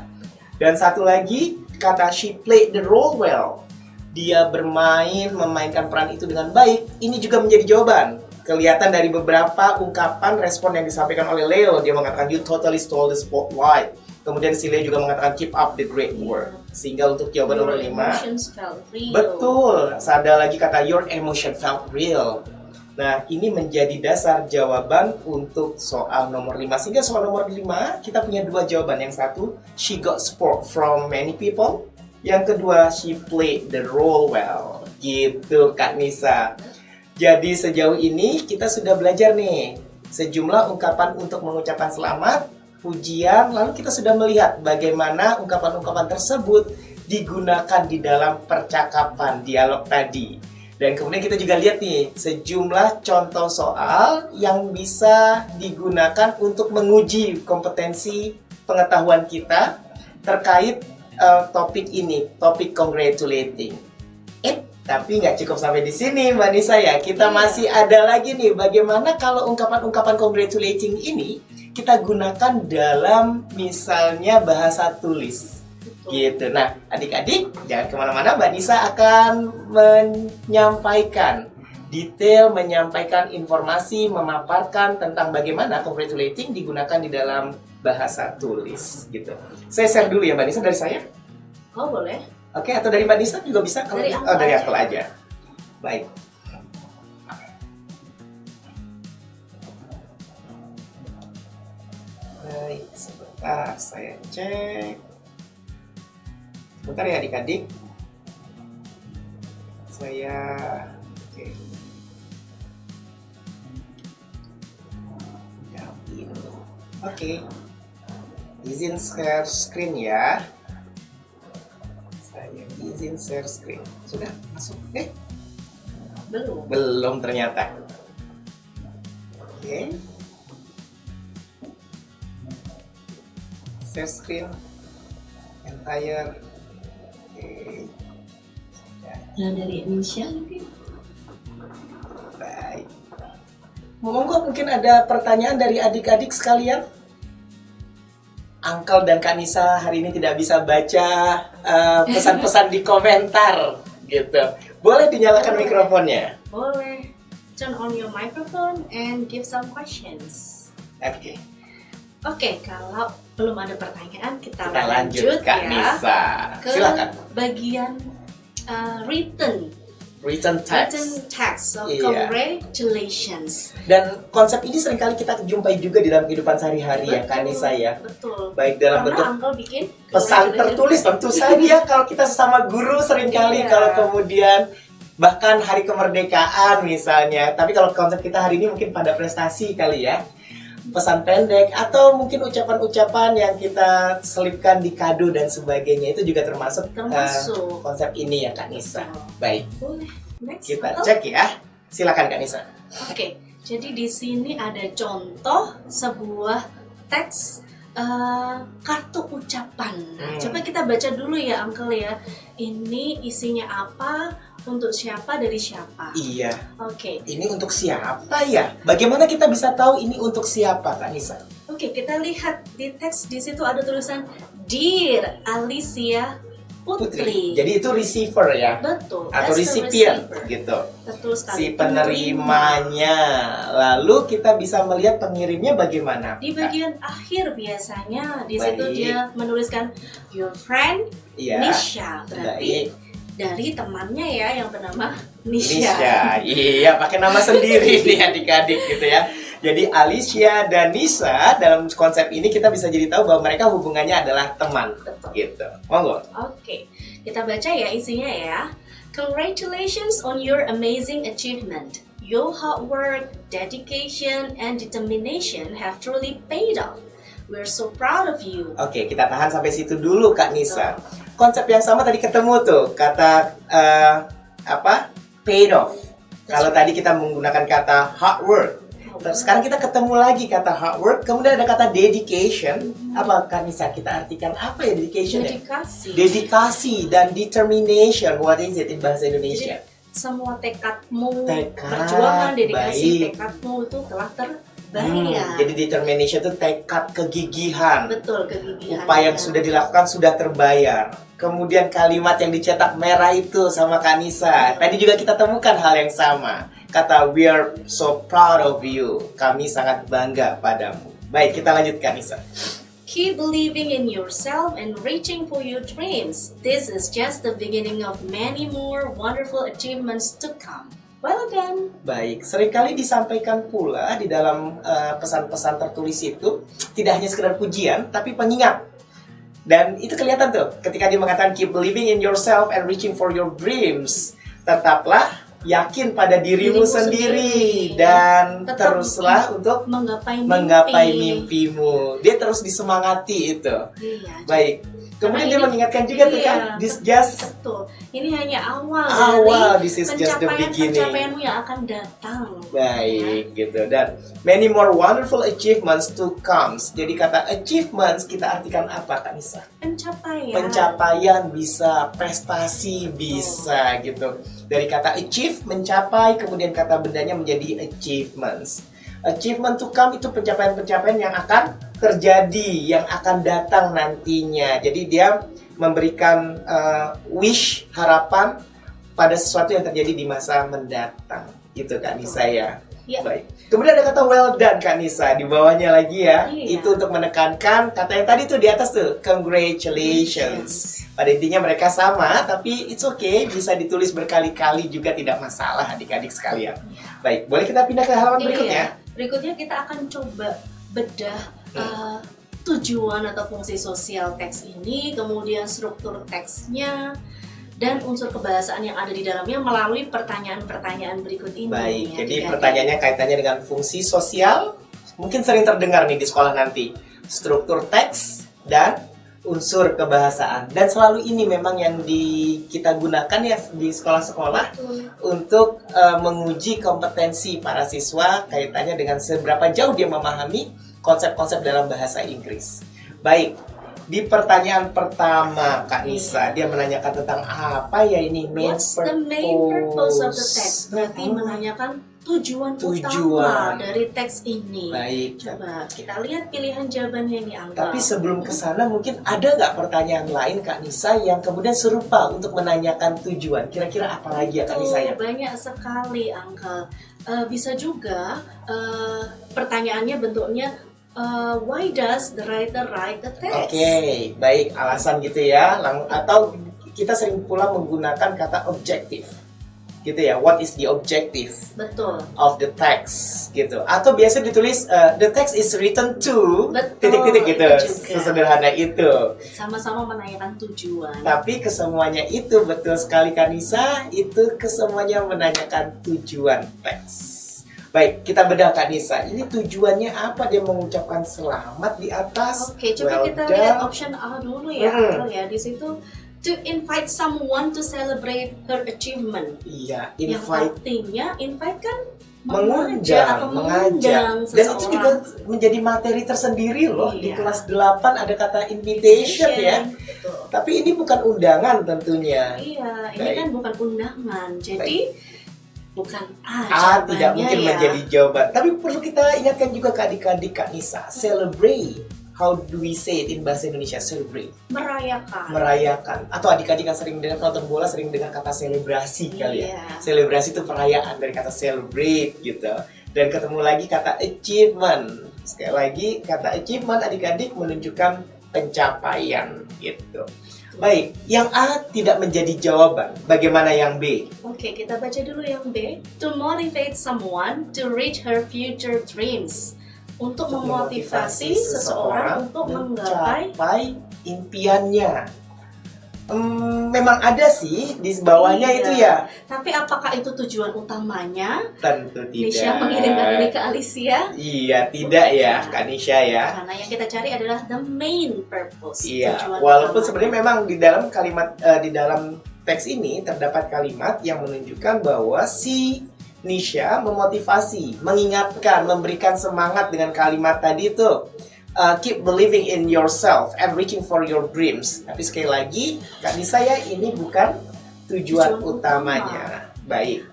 [SPEAKER 1] Dan satu lagi, kata she played the role well. Dia memainkan peran itu dengan baik. Ini juga menjadi jawaban. Kelihatan dari beberapa ungkapan respon yang disampaikan oleh Leo. Dia mengatakan, you totally stole the spotlight. Kemudian si Leo juga mengatakan keep up the great work. Sehingga untuk jawaban nomor 5, betul, ada lagi kata your emotion felt real. Nah, ini menjadi dasar jawaban untuk soal nomor 5. Sehingga soal nomor 5 kita punya dua jawaban. Yang satu, she got support from many people. Yang kedua, she played the role well. Gitu Kak Nisa. Jadi sejauh ini kita sudah belajar nih sejumlah ungkapan untuk mengucapkan selamat, pujian, lalu kita sudah melihat bagaimana ungkapan-ungkapan tersebut digunakan di dalam percakapan dialog tadi. Dan kemudian kita juga lihat nih sejumlah contoh soal yang bisa digunakan untuk menguji kompetensi pengetahuan kita terkait topik ini, topik congratulating. Tapi nggak cukup sampai di sini Mbak Nisa ya. Kita masih ada lagi nih bagaimana kalau ungkapan-ungkapan congratulating ini kita gunakan dalam misalnya bahasa tulis. Gitu. Nah, adik-adik jangan kemana-mana, Mbak Nisa akan menyampaikan detail, menyampaikan informasi, memaparkan tentang bagaimana congratulating digunakan di dalam bahasa tulis. Gitu. Saya share dulu ya Mbak Nisa dari saya.
[SPEAKER 2] Oh boleh.
[SPEAKER 1] Oke, atau dari Mbak Nisa juga bisa? Kalau dari aku aja. Baik. Baik, sebentar saya cek. Sebentar ya adik-adik. Oke. Oke. Izin share screen ya. Izin share screen. Sudah masuk? Belum ternyata. Oke. Share screen entire. Oke.
[SPEAKER 2] Nah, dari Indonesia mungkin.
[SPEAKER 1] Baik. Monggo mungkin ada pertanyaan dari adik-adik sekalian. Uncle dan Kak Nisa hari ini tidak bisa baca pesan-pesan di komentar gitu. Boleh dinyalakan mikrofonnya.
[SPEAKER 2] Boleh. Turn on your microphone and give some questions.
[SPEAKER 1] Oke.
[SPEAKER 2] Oke, kalau belum ada pertanyaan kita
[SPEAKER 1] lanjut Kak
[SPEAKER 2] ya
[SPEAKER 1] Nisa.
[SPEAKER 2] ke
[SPEAKER 1] Silakan.
[SPEAKER 2] bagian
[SPEAKER 1] Written text.
[SPEAKER 2] So
[SPEAKER 1] Iya.
[SPEAKER 2] congratulations.
[SPEAKER 1] Dan konsep ini seringkali kita jumpai juga di dalam kehidupan sehari-hari ya Kak Nisa ya.
[SPEAKER 2] Betul.
[SPEAKER 1] Baik dalam bentuk
[SPEAKER 2] Uncle bikin
[SPEAKER 1] pesan tertulis tentu saja kalau kita sesama guru seringkali
[SPEAKER 2] Iya.
[SPEAKER 1] kalau kemudian bahkan hari kemerdekaan misalnya. Tapi kalau konsep kita hari ini mungkin pada prestasi kali ya. Pesan pendek atau mungkin ucapan-ucapan yang kita selipkan di kado dan sebagainya itu juga termasuk konsep ini ya Kak Nisa. Baik.
[SPEAKER 2] Boleh. Next.
[SPEAKER 1] Kita cek ya. Silakan Kak Nisa.
[SPEAKER 2] Oke, jadi di sini ada contoh sebuah teks kartu ucapan. Nah, coba kita baca dulu ya, Uncle ya. Ini isinya apa? Untuk siapa? Dari siapa?
[SPEAKER 1] Iya.
[SPEAKER 2] Oke.
[SPEAKER 1] Ini untuk siapa ya? Bagaimana kita bisa tahu ini untuk siapa, Kak Nisa?
[SPEAKER 2] Oke, kita lihat di teks di situ ada tulisan Dear Alicia Putri.
[SPEAKER 1] Jadi itu receiver ya?
[SPEAKER 2] Betul.
[SPEAKER 1] Atau
[SPEAKER 2] that's the
[SPEAKER 1] recipient
[SPEAKER 2] receiver.
[SPEAKER 1] gitu.
[SPEAKER 2] Betul sekali.
[SPEAKER 1] Si penerimanya. Lalu kita bisa melihat pengirimnya bagaimana?
[SPEAKER 2] Di bagian akhir biasanya di situ
[SPEAKER 1] Baik.
[SPEAKER 2] dia menuliskan your friend
[SPEAKER 1] Iya.
[SPEAKER 2] Nisha. Berarti
[SPEAKER 1] Baik.
[SPEAKER 2] dari temannya ya yang bernama Nisha.
[SPEAKER 1] Nisha. Iya, pakai nama sendiri nih adik-adik gitu ya. Jadi Alicia dan Nisa dalam konsep ini kita bisa jadi tahu bahwa mereka hubungannya adalah teman.
[SPEAKER 2] Betul.
[SPEAKER 1] Gitu. Monggo.
[SPEAKER 2] Oke, kita baca ya isinya ya. Congratulations on your amazing achievement. Your hard work, dedication, and determination have truly paid off. We're so proud of you.
[SPEAKER 1] Oke, kita tahan sampai situ dulu Kak Nisa. Konsep yang sama tadi ketemu tuh, kata paid off. Kalau tadi kita menggunakan kata hard work. Terus sekarang kita ketemu lagi kata hard work, kemudian ada kata dedication. Apa Kak Nisa kita artikan apa ya dedication ya?
[SPEAKER 2] Dedikasi.
[SPEAKER 1] Dedikasi dan determination. What is it in bahasa Indonesia?
[SPEAKER 2] Semua tekadmu,
[SPEAKER 1] Tekad,
[SPEAKER 2] perjuangan, dedikasi
[SPEAKER 1] baik.
[SPEAKER 2] tekadmu itu telah terbayar.
[SPEAKER 1] Jadi determination itu tekad, kegigihan.
[SPEAKER 2] Betul, kegigihan.
[SPEAKER 1] Upaya yang sudah dilakukan sudah terbayar. Kemudian kalimat yang dicetak merah itu sama Kak Nisa. Tadi juga kita temukan hal yang sama. Kata we are so proud of you. Kami sangat bangga padamu. Baik, kita lanjutkan Nisa.
[SPEAKER 2] Keep believing in yourself and reaching for your dreams. This is just the beginning of many more wonderful achievements to come. Well done.
[SPEAKER 1] Baik, seringkali disampaikan pula di dalam pesan-pesan tertulis itu tidak hanya sekedar pujian, tapi pengingat. Dan itu kelihatan tuh ketika dia mengatakan keep believing in yourself and reaching for your dreams. Tetaplah yakin pada dirimu sendiri dan
[SPEAKER 2] Tetap
[SPEAKER 1] teruslah untuk
[SPEAKER 2] menggapai
[SPEAKER 1] mimpimu. Dia terus disemangati itu.
[SPEAKER 2] Iya.
[SPEAKER 1] Baik. Kemudian
[SPEAKER 2] Karena
[SPEAKER 1] dia
[SPEAKER 2] ini-
[SPEAKER 1] mengingatkan juga tuh kan, this just
[SPEAKER 2] Betul. Ini hanya awal
[SPEAKER 1] this is
[SPEAKER 2] dari
[SPEAKER 1] just the beginning.
[SPEAKER 2] pencapaianmu yang akan datang.
[SPEAKER 1] Baik, gitu. Dan many more wonderful achievements to comes. Jadi kata achievements kita artikan apa, Kak Nisa?
[SPEAKER 2] Pencapaian.
[SPEAKER 1] Pencapaian bisa, prestasi bisa, gitu. Dari kata achieve, mencapai, kemudian kata bendanya menjadi achievements. Achievement to come itu pencapaian-pencapaian yang akan terjadi, yang akan datang nantinya. Jadi dia memberikan wish, harapan pada sesuatu yang terjadi di masa mendatang. Gitu Kak Nisa ya.
[SPEAKER 2] Ya.
[SPEAKER 1] Baik. Kemudian ada kata well done Kak Nisa di bawahnya lagi ya.
[SPEAKER 2] Iya.
[SPEAKER 1] Itu untuk menekankan kata yang tadi tuh di atas tuh congratulations. Pada intinya mereka sama, tapi it's okay, bisa ditulis berkali-kali juga tidak masalah adik-adik sekalian. Baik, boleh kita pindah ke halaman berikutnya?
[SPEAKER 2] Berikutnya kita akan coba bedah tujuan atau fungsi sosial teks ini, kemudian struktur teksnya, dan unsur kebahasaan yang ada di dalamnya melalui pertanyaan-pertanyaan berikut ini.
[SPEAKER 1] Baik,
[SPEAKER 2] ya,
[SPEAKER 1] jadi
[SPEAKER 2] adik-adik.
[SPEAKER 1] pertanyaannya kaitannya dengan fungsi sosial, mungkin sering terdengar nih di sekolah nanti. Struktur teks dan unsur kebahasaan. Dan selalu ini memang yang kita gunakan ya di sekolah-sekolah untuk menguji kompetensi para siswa kaitannya dengan seberapa jauh dia memahami konsep-konsep dalam bahasa Inggris. Baik, di pertanyaan pertama Kak Nisa, dia menanyakan tentang apa ya ini
[SPEAKER 2] What's the main purpose of the text? Berarti menanyakan tujuan utama dari teks ini.
[SPEAKER 1] Baik.
[SPEAKER 2] Coba kita lihat pilihan jawabannya ini, Angga.
[SPEAKER 1] Tapi sebelum ke sana mungkin ada nggak pertanyaan lain Kak Nisa yang kemudian serupa untuk menanyakan tujuan? Kira-kira apa lagi ya Kak Nisa ya?
[SPEAKER 2] Banyak sekali, Angga. Bisa juga pertanyaannya bentuknya why does the writer write the text?
[SPEAKER 1] Oke, baik, alasan gitu ya. Atau kita sering pula menggunakan kata objektif. Gitu ya, what is the objective
[SPEAKER 2] Betul.
[SPEAKER 1] of the text gitu. Atau biasa ditulis the text is written to
[SPEAKER 2] Betul,
[SPEAKER 1] titik-titik gitu.
[SPEAKER 2] itu juga.
[SPEAKER 1] Sesederhana itu.
[SPEAKER 2] Sama-sama menanyakan tujuan.
[SPEAKER 1] Tapi kesemuanya itu betul sekali Kanisa, itu kesemuanya menanyakan tujuan teks. Baik, kita bedah Kak Nisa. Ini tujuannya apa? Dia mengucapkan selamat di atas.
[SPEAKER 2] Oke, coba kita lihat option A dulu ya, Angel ya. Di situ to invite someone to celebrate her achievement.
[SPEAKER 1] Iya,
[SPEAKER 2] Yang
[SPEAKER 1] invite,
[SPEAKER 2] artinya invite kan
[SPEAKER 1] mengajak. Dan
[SPEAKER 2] seseorang.
[SPEAKER 1] itu juga menjadi materi tersendiri loh. Di
[SPEAKER 2] Iya.
[SPEAKER 1] kelas 8 ada kata invitation ya.
[SPEAKER 2] Betul.
[SPEAKER 1] Tapi ini bukan undangan tentunya.
[SPEAKER 2] Iya, ini
[SPEAKER 1] Baik.
[SPEAKER 2] kan bukan undangan. Jadi bukan
[SPEAKER 1] Tidak mungkin
[SPEAKER 2] ya.
[SPEAKER 1] menjadi jawaban. Tapi perlu kita ingatkan juga ke adik-adik Kak Nisa. Celebrate. How do we say it in bahasa Indonesia? Celebrate. Merayakan. Atau adik-adik yang sering dengar nonton bola sering dengar kata selebrasi kali ya.
[SPEAKER 2] Iya.
[SPEAKER 1] Selebrasi itu perayaan dari kata celebrate gitu. Dan ketemu lagi kata achievement. Sekali lagi kata achievement adik-adik menunjukkan pencapaian gitu. Baik, yang A tidak menjadi jawaban. Bagaimana yang B?
[SPEAKER 2] Oke, kita baca dulu yang B. To motivate someone to reach her future dreams. Untuk memotivasi seseorang untuk menggapai.
[SPEAKER 1] mencapai impiannya. Memang ada sih di bawahnya
[SPEAKER 2] Iya.
[SPEAKER 1] itu ya.
[SPEAKER 2] Tapi apakah itu tujuan utamanya?
[SPEAKER 1] Tentu tidak.
[SPEAKER 2] Nisha mengirimkan ini ke Alicia.
[SPEAKER 1] Iya, tidak ya, Kak Nisha ya.
[SPEAKER 2] Karena yang kita cari adalah the main purpose.
[SPEAKER 1] Iya,
[SPEAKER 2] tujuan
[SPEAKER 1] walaupun
[SPEAKER 2] utamanya.
[SPEAKER 1] sebenarnya memang di dalam kalimat di dalam teks ini terdapat kalimat yang menunjukkan bahwa si Nisha memotivasi, mengingatkan, memberikan semangat dengan kalimat tadi itu keep believing in yourself and reaching for your dreams. Tapi sekali lagi, Kak Nisa ya, ini bukan tujuan utamanya. Baik.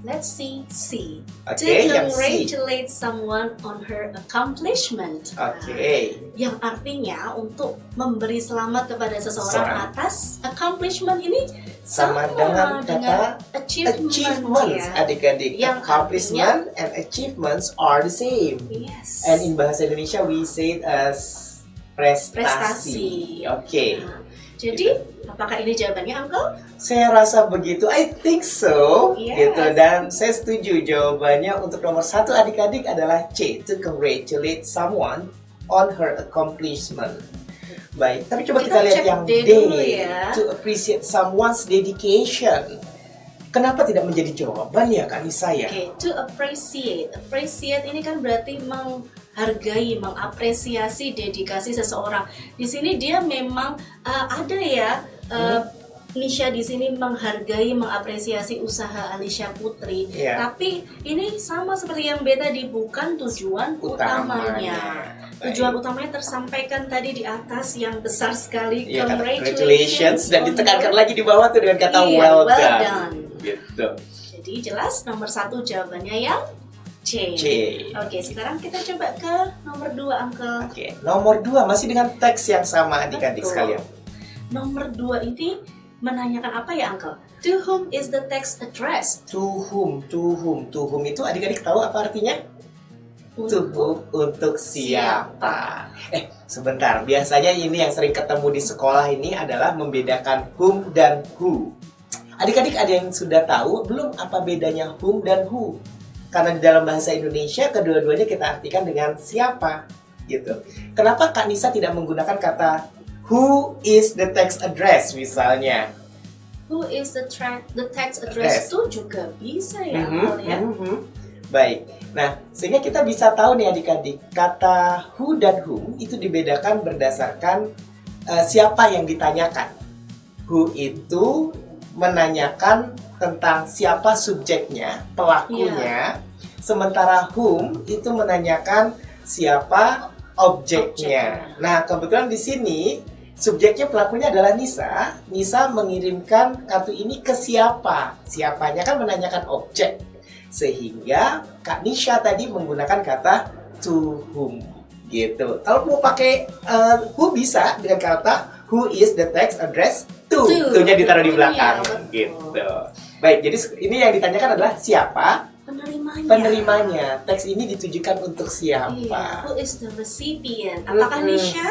[SPEAKER 2] Let's see C.
[SPEAKER 1] Oke,
[SPEAKER 2] To
[SPEAKER 1] yang C.
[SPEAKER 2] congratulate someone on her accomplishment.
[SPEAKER 1] Oke.
[SPEAKER 2] Yang artinya untuk memberi selamat kepada seseorang
[SPEAKER 1] Seorang.
[SPEAKER 2] atas accomplishment ini
[SPEAKER 1] Sama dengan kata
[SPEAKER 2] achievement,
[SPEAKER 1] achievements,
[SPEAKER 2] ya.
[SPEAKER 1] adik-adik.
[SPEAKER 2] Yang
[SPEAKER 1] Accomplishment and achievements are the same.
[SPEAKER 2] Yes.
[SPEAKER 1] And in bahasa Indonesia we say it as prestasi. Oke.
[SPEAKER 2] Nah, jadi apakah ini jawabannya, Uncle?
[SPEAKER 1] Saya rasa begitu. I think so.
[SPEAKER 2] Yes.
[SPEAKER 1] Gitu. Dan saya setuju jawabannya untuk nomor 1 adik-adik adalah C. To congratulate someone on her accomplishment. Baik, tapi coba kita lihat
[SPEAKER 2] cek
[SPEAKER 1] yang
[SPEAKER 2] D
[SPEAKER 1] D.
[SPEAKER 2] dulu ya.
[SPEAKER 1] To appreciate someone's dedication. Kenapa tidak menjadi jawaban ya Kak Nisa ya?
[SPEAKER 2] Oke, to appreciate. Appreciate ini kan berarti menghargai, mengapresiasi dedikasi seseorang. Di sini dia memang ada ya Nisha di sini menghargai, mengapresiasi usaha Alicia Putri.
[SPEAKER 1] Iya.
[SPEAKER 2] Tapi ini sama seperti yang B tadi, bukan tujuan utamanya. Tujuan utamanya tersampaikan tadi di atas yang besar sekali.
[SPEAKER 1] Iya, kata congratulations dan ditekankan lagi di bawah tuh dengan kata
[SPEAKER 2] Iya,
[SPEAKER 1] well
[SPEAKER 2] well
[SPEAKER 1] done.
[SPEAKER 2] done.
[SPEAKER 1] Gitu.
[SPEAKER 2] Jadi jelas nomor 1 jawabannya yang C.
[SPEAKER 1] C.
[SPEAKER 2] Oke, sekarang kita coba ke nomor 2, Uncle.
[SPEAKER 1] Oke, nomor 2 masih dengan teks yang sama adik-adik
[SPEAKER 2] Betul.
[SPEAKER 1] sekalian.
[SPEAKER 2] Nomor 2 ini menanyakan apa ya, Uncle? To whom is the text addressed?
[SPEAKER 1] To whom itu adik-adik tahu apa artinya? To whom, untuk siapa? Sebentar, biasanya ini yang sering ketemu di sekolah ini adalah membedakan whom dan who. Adik-adik ada yang sudah tahu belum apa bedanya whom dan who? Karena di dalam bahasa Indonesia kedua-duanya kita artikan dengan siapa gitu. Kenapa Kak Nisa tidak menggunakan kata who is the text address misalnya?
[SPEAKER 2] Who is the text address? Itu juga bisa ya, Uncle ya.
[SPEAKER 1] Baik, nah sehingga kita bisa tahu nih adik-adik, kata who dan whom itu dibedakan berdasarkan siapa yang ditanyakan. Who itu menanyakan tentang siapa subjeknya, pelakunya, sementara whom itu menanyakan siapa objeknya. Nah kebetulan di sini subjeknya pelakunya adalah Nisa. Nisa mengirimkan kartu ini ke siapa? Siapanya kan menanyakan objek. Sehingga Kak Nisha tadi menggunakan kata to whom gitu. Kalau mau pakai who bisa dengan kata who is the text address to. To-nya ditaruh di belakang gitu. Baik, jadi ini yang ditanyakan adalah siapa penerimanya. Teks ini ditujukan untuk siapa?
[SPEAKER 2] Iya, who is the recipient? Apakah Nisha?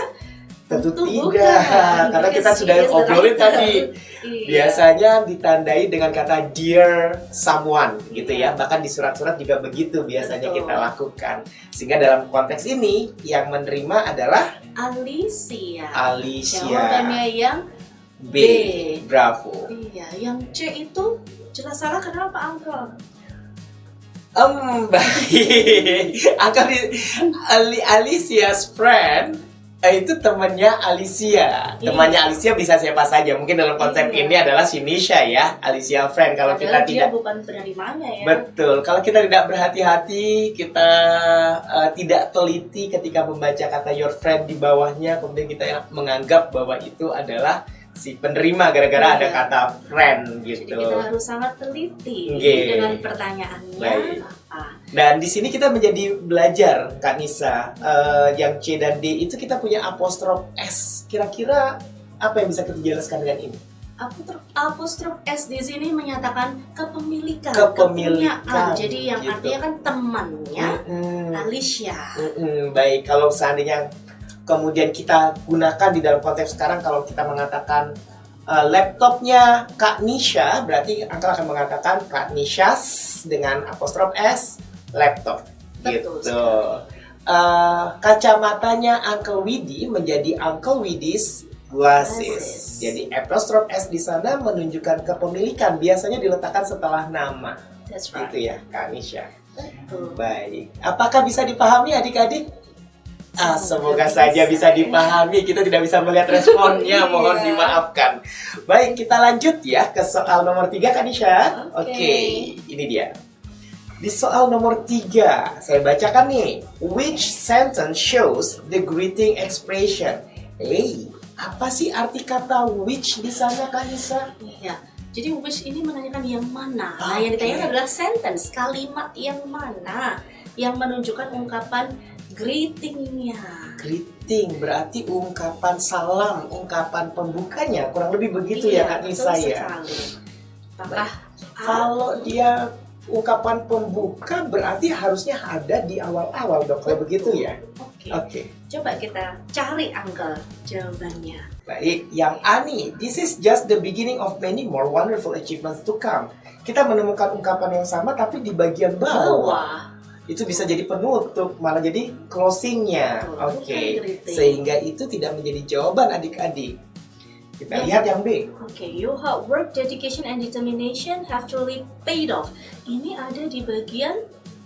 [SPEAKER 1] Tentu tidak,
[SPEAKER 2] bukan,
[SPEAKER 1] karena kita
[SPEAKER 2] because
[SPEAKER 1] sudah
[SPEAKER 2] she is the
[SPEAKER 1] obrolin
[SPEAKER 2] writer.
[SPEAKER 1] tadi.
[SPEAKER 2] Iya.
[SPEAKER 1] Biasanya ditandai dengan kata dear someone gitu ya. Bahkan di surat-surat juga begitu biasanya
[SPEAKER 2] Betul.
[SPEAKER 1] kita lakukan. Sehingga dalam konteks ini yang menerima adalah
[SPEAKER 2] Alicia.
[SPEAKER 1] Alicia.
[SPEAKER 2] Jawabannya yang
[SPEAKER 1] B.
[SPEAKER 2] B.
[SPEAKER 1] Bravo.
[SPEAKER 2] Iya, yang C itu jelas salah. Kenapa, Uncle?
[SPEAKER 1] Baik. Alicia's friend itu temannya Alicia. Temannya Alicia bisa siapa saja. Mungkin dalam konsep
[SPEAKER 2] Iya.
[SPEAKER 1] ini adalah si Nisha ya, Alicia friend. Kalau kita
[SPEAKER 2] Padahal dia
[SPEAKER 1] tidak
[SPEAKER 2] bukan penerimanya ya.
[SPEAKER 1] betul, kalau kita tidak berhati-hati, kita tidak teliti ketika membaca kata your friend di bawahnya, kemudian kita menganggap bahwa itu adalah si penerima gara-gara ada
[SPEAKER 2] Iya.
[SPEAKER 1] kata friend
[SPEAKER 2] Jadi
[SPEAKER 1] gitu.
[SPEAKER 2] kita harus sangat teliti
[SPEAKER 1] Oke.
[SPEAKER 2] dengan pertanyaannya
[SPEAKER 1] Baik.
[SPEAKER 2] apa.
[SPEAKER 1] Dan di sini kita menjadi belajar, Kak Nisa, yang C dan D itu kita punya apostrof S. Kira-kira apa yang bisa kita jelaskan dengan ini?
[SPEAKER 2] Apostrof S di sini menyatakan kepemilikan,
[SPEAKER 1] Kepemilikan,
[SPEAKER 2] kepunyaan. Jadi yang
[SPEAKER 1] gitu.
[SPEAKER 2] artinya kan temannya
[SPEAKER 1] Mm-mm.
[SPEAKER 2] Alicia.
[SPEAKER 1] Baik, kalau seandainya kemudian kita gunakan di dalam konteks sekarang, kalau kita mengatakan laptopnya Kak Nisha, berarti Uncle akan mengatakan Kak Nisha's dengan apostrof S, laptop.
[SPEAKER 2] Betul
[SPEAKER 1] Gitu. Kacamatanya Uncle Widi menjadi Uncle Widi's glasses. Jadi apostrof S di sana menunjukkan kepemilikan, biasanya diletakkan setelah nama.
[SPEAKER 2] That's right.
[SPEAKER 1] Gitu ya, Kak Nisha.
[SPEAKER 2] Betul.
[SPEAKER 1] Baik. Apakah bisa dipahami adik-adik? Semoga
[SPEAKER 2] Semoga
[SPEAKER 1] saja bisa
[SPEAKER 2] bisa, ya.
[SPEAKER 1] dipahami. Kita tidak bisa melihat responnya, mohon
[SPEAKER 2] Iya.
[SPEAKER 1] dimaafkan. Baik, kita lanjut ya ke soal nomor 3, Kak Nisha.
[SPEAKER 2] Oke.
[SPEAKER 1] Oke, ini dia. Di soal nomor 3, saya bacakan nih. Which sentence shows the greeting expression? Apa sih arti kata which di sana, Kak Nisa?
[SPEAKER 2] Iya. Jadi which ini menanyakan yang mana. Nah,
[SPEAKER 1] Oke.
[SPEAKER 2] yang ditanyakan adalah sentence, kalimat yang mana yang menunjukkan ungkapan greetingnya.
[SPEAKER 1] Greeting berarti ungkapan salam, ungkapan pembukanya. Kurang lebih begitu ya, Kak Nisa
[SPEAKER 2] betul
[SPEAKER 1] ya.
[SPEAKER 2] sekali. Apakah A?
[SPEAKER 1] Kalau dia ungkapan pembuka berarti harusnya ada di awal-awal dong, kalau begitu ya.
[SPEAKER 2] Oke.
[SPEAKER 1] Oke.
[SPEAKER 2] Coba kita cari Uncle jawabannya.
[SPEAKER 1] Baik, yang A nih, this is just the beginning of many more wonderful achievements to come. Kita menemukan ungkapan yang sama tapi di bagian bawah. Itu bisa jadi penutup, malah jadi closingnya.
[SPEAKER 2] Betul,
[SPEAKER 1] Oke,
[SPEAKER 2] bukan greeting.
[SPEAKER 1] sehingga itu tidak menjadi jawaban adik-adik. Kita
[SPEAKER 2] Ya.
[SPEAKER 1] lihat yang B.
[SPEAKER 2] Oke, your hard work, dedication, and determination have truly paid off. Ini ada di bagian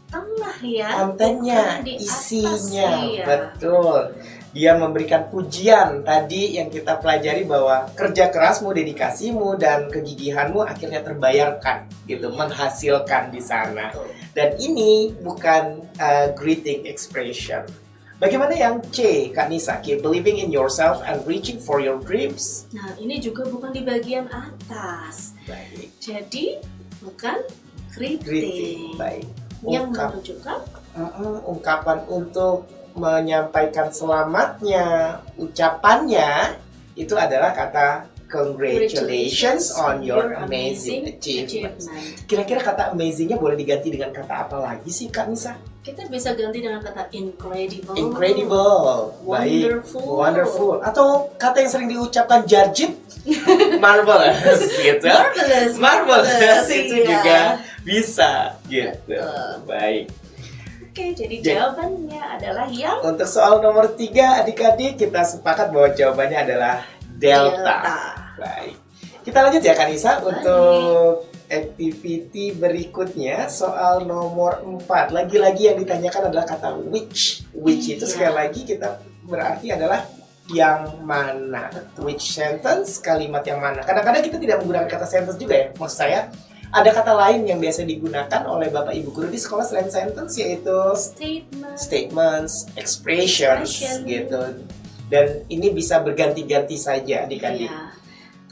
[SPEAKER 2] tengah ya.
[SPEAKER 1] Kontennya,
[SPEAKER 2] bukan di atas,
[SPEAKER 1] isinya,
[SPEAKER 2] iya.
[SPEAKER 1] betul. Dia memberikan pujian tadi yang kita pelajari bahwa kerja kerasmu, dedikasimu, dan kegigihanmu akhirnya terbayarkan, gitu, menghasilkan di sana.
[SPEAKER 2] Betul.
[SPEAKER 1] Dan ini bukan greeting expression. Bagaimana yang C, Kak Nisa? Keep believing in yourself and reaching for your dreams.
[SPEAKER 2] Nah, ini juga bukan di bagian atas.
[SPEAKER 1] Baik,
[SPEAKER 2] Jadi, bukan
[SPEAKER 1] greeting.
[SPEAKER 2] greeting.
[SPEAKER 1] Baik.
[SPEAKER 2] Yang
[SPEAKER 1] Ungkap-
[SPEAKER 2] menunjukkan
[SPEAKER 1] ungkapan untuk menyampaikan selamatnya, ucapannya itu adalah kata congratulations on your amazing achievement. Kira-kira kata amazingnya boleh diganti dengan kata apa lagi sih, Kak Nisa?
[SPEAKER 2] Kita bisa ganti dengan kata incredible.
[SPEAKER 1] Incredible,
[SPEAKER 2] Wonderful.
[SPEAKER 1] baik, wonderful. Atau kata yang sering diucapkan jarjit, marvelous, gitu. Marvelous, itu
[SPEAKER 2] iya.
[SPEAKER 1] juga bisa, gitu.
[SPEAKER 2] Betul.
[SPEAKER 1] Baik.
[SPEAKER 2] Oke, jadi
[SPEAKER 1] Jadi-
[SPEAKER 2] jawabannya adalah yang
[SPEAKER 1] Untuk soal nomor 3, adik-adik, kita sepakat bahwa jawabannya adalah delta. Baik. Kita lanjut ya, Kanisa, untuk activity berikutnya, soal nomor 4. Lagi-lagi yang ditanyakan adalah kata which. Which itu
[SPEAKER 2] Iya.
[SPEAKER 1] sekali lagi kita berarti adalah yang mana. Which sentence, kalimat yang mana. Kadang-kadang kita tidak menggunakan kata sentence juga ya. Maksud saya, ada kata lain yang biasa digunakan oleh Bapak Ibu guru di sekolah selain sentence, yaitu
[SPEAKER 2] statement.
[SPEAKER 1] statements, expressions,
[SPEAKER 2] Expression.
[SPEAKER 1] gitu. Dan ini bisa berganti-ganti saja adik-adik.
[SPEAKER 2] Iya.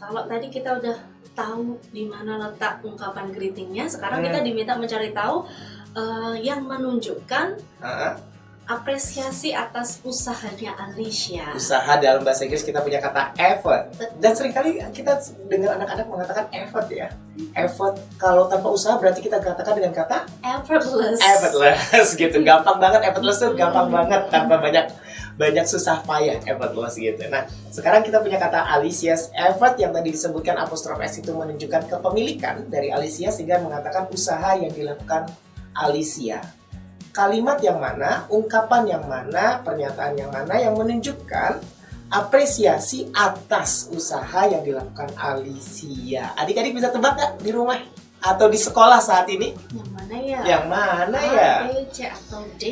[SPEAKER 2] kalau tadi kita udah tahu di mana letak ungkapan greetingnya, sekarang
[SPEAKER 1] Hmm.
[SPEAKER 2] kita diminta mencari tahu yang menunjukkan
[SPEAKER 1] Ah,
[SPEAKER 2] apresiasi atas usahanya Alicia.
[SPEAKER 1] usaha dalam bahasa Inggris kita punya kata effort. Dan seringkali kita dengar anak-anak mengatakan effort ya. Effort kalau tanpa usaha berarti kita katakan dengan kata
[SPEAKER 2] Effortless.
[SPEAKER 1] effortless gitu. Gampang banget, effortless tuh gampang banget tanpa banyak susah payah, effortless gitu. Nah, sekarang kita punya kata Alicia's effort yang tadi disebutkan apostrof S itu menunjukkan kepemilikan dari Alicia sehingga mengatakan usaha yang dilakukan Alicia. Kalimat yang mana, ungkapan yang mana, pernyataan yang mana yang menunjukkan apresiasi atas usaha yang dilakukan Alicia. Adik-adik bisa tebak nggak di rumah atau di sekolah saat ini?
[SPEAKER 2] Yang mana ya?
[SPEAKER 1] Yang mana
[SPEAKER 2] A,
[SPEAKER 1] ya?
[SPEAKER 2] B, C atau D?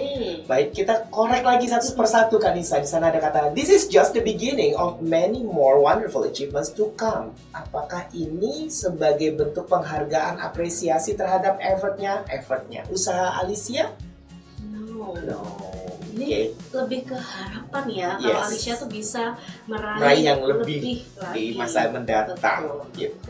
[SPEAKER 1] Baik, kita korek lagi satu persatu Kak Nisa. Di sana ada kata, this is just the beginning of many more wonderful achievements to come. Apakah ini sebagai bentuk penghargaan apresiasi terhadap effortnya usaha Alicia?
[SPEAKER 2] No.
[SPEAKER 1] No.
[SPEAKER 2] Ini lebih ke harapan ya. Kalau
[SPEAKER 1] Yes.
[SPEAKER 2] Alicia tuh bisa
[SPEAKER 1] Meraih
[SPEAKER 2] meraih
[SPEAKER 1] yang lebih
[SPEAKER 2] lagi
[SPEAKER 1] di masa mendatang.
[SPEAKER 2] Betul.
[SPEAKER 1] Gitu.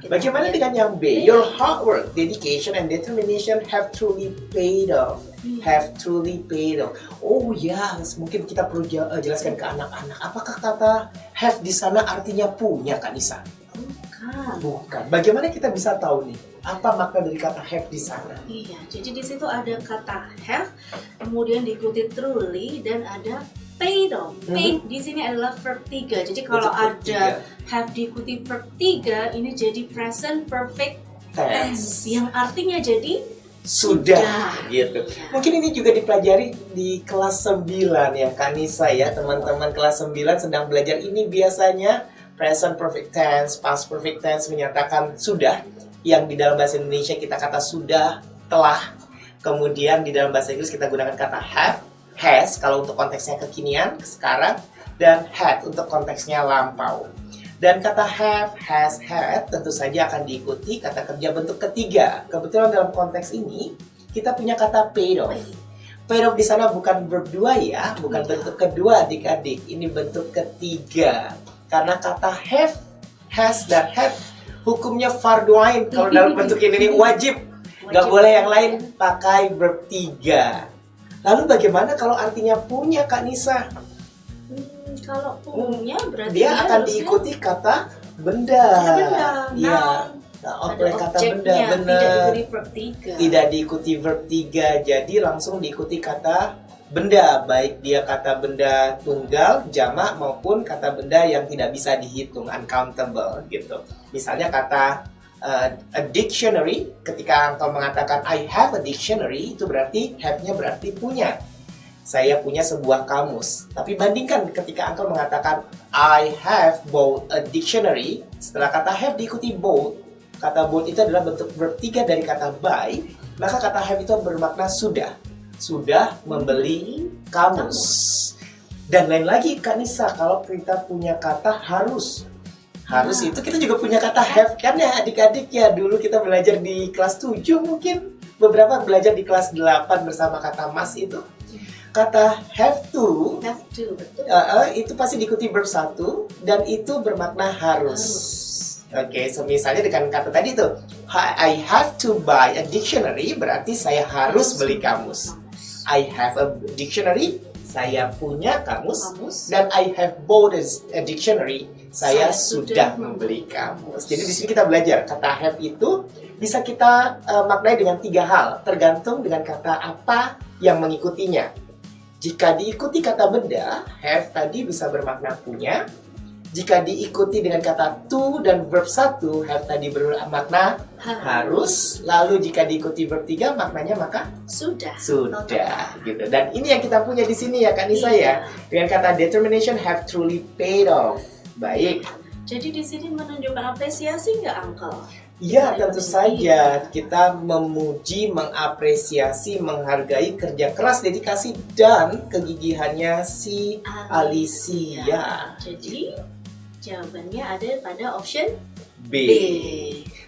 [SPEAKER 2] Kita
[SPEAKER 1] Bagaimana
[SPEAKER 2] lihat.
[SPEAKER 1] dengan yang B? Your hard work, dedication, and determination have truly paid off. Have truly paid off. Oh ya, mungkin kita perlu jelaskan ke anak-anak. Apakah kata have di sana artinya punya, Kak Nisa?
[SPEAKER 2] Bukan.
[SPEAKER 1] Bukan. Bagaimana kita bisa tahu nih? Apa makna dari kata have di sana?
[SPEAKER 2] Iya, jadi di situ ada kata have, kemudian diikuti truly dan ada paid off. Paid di sini adalah verb 3. Jadi kalau
[SPEAKER 1] verb
[SPEAKER 2] ada have diikuti verb 3, ini jadi present perfect tense yang artinya jadi
[SPEAKER 1] Sudah,
[SPEAKER 2] Sudah.
[SPEAKER 1] gitu.
[SPEAKER 2] Iya.
[SPEAKER 1] Mungkin ini juga dipelajari di kelas 9 ya, Kak Nisa ya. Teman-teman kelas 9 sedang belajar ini biasanya present perfect tense, past perfect tense menyatakan sudah. Yang di dalam bahasa Indonesia kita kata sudah, telah. Kemudian di dalam bahasa Inggris kita gunakan kata have, has kalau untuk konteksnya kekinian, sekarang, dan had untuk konteksnya lampau. Dan kata have, has, had tentu saja akan diikuti kata kerja bentuk ketiga. Kebetulan dalam konteks ini kita punya kata paid off. Paid off di sana bukan verb 2 ya, bukan bentuk kedua adik-adik. Ini bentuk ketiga. Karena kata have, has, dan had hukumnya fardu ain. Kalau dalam bentuk ini wajib. Nggak boleh yang lain pakai verb 3. Lalu bagaimana kalau artinya punya, Kak Nisa?
[SPEAKER 2] kalau punya berarti
[SPEAKER 1] Dia akan
[SPEAKER 2] harusnya
[SPEAKER 1] diikuti kata benda.
[SPEAKER 2] benda,
[SPEAKER 1] Iya.
[SPEAKER 2] noun.
[SPEAKER 1] Nah,
[SPEAKER 2] ada
[SPEAKER 1] oleh kata benda,
[SPEAKER 2] objeknya,
[SPEAKER 1] benar.
[SPEAKER 2] tidak diikuti verb 3.
[SPEAKER 1] Tidak diikuti verb 3, jadi langsung diikuti kata benda, baik dia kata benda tunggal, jamak maupun kata benda yang tidak bisa dihitung, uncountable gitu. Misalnya kata a dictionary, ketika engkau mengatakan I have a dictionary, itu berarti have-nya berarti punya. Saya punya sebuah kamus. Tapi bandingkan ketika engkau mengatakan I have bought a dictionary, setelah kata have diikuti bought, kata bought itu adalah bentuk verb 3 dari kata buy, maka kata have itu bermakna sudah. Sudah membeli kamus. Dan lain lagi Kak Nisa, kalau kita punya kata harus. Harus itu kita juga punya kata have kan ya adik-adik ya. Dulu kita belajar di kelas 7 mungkin. Beberapa belajar di kelas 8 bersama kata mas itu. Kata have to,
[SPEAKER 2] betul.
[SPEAKER 1] itu pasti diikuti verb 1 dan itu bermakna harus. Oke, so misalnya dengan kata tadi tuh, I have to buy a dictionary, berarti saya harus beli kamus. I have a dictionary, saya punya kamus. Dan I have bought a dictionary, saya sudah membeli kamus. Jadi di sini kita belajar kata have itu bisa kita maknai dengan 3 hal, tergantung dengan kata apa yang mengikutinya. Jika diikuti kata benda, have tadi bisa bermakna punya. Jika diikuti dengan kata to dan verb 1, have tadi bermakna harus. Lalu jika diikuti verb 3, maknanya maka
[SPEAKER 2] Sudah.
[SPEAKER 1] gitu. Dan ini yang kita punya di sini ya Kak Nisa ya. Dengan kata determination have truly paid off. Baik.
[SPEAKER 2] Jadi di sini menunjukkan apresiasi nggak, Uncle?
[SPEAKER 1] Ya, tentu saja kita memuji, mengapresiasi, menghargai kerja keras, dedikasi, dan kegigihannya si Alicia.
[SPEAKER 2] Jadi jawabannya ada pada option
[SPEAKER 1] B.
[SPEAKER 2] B.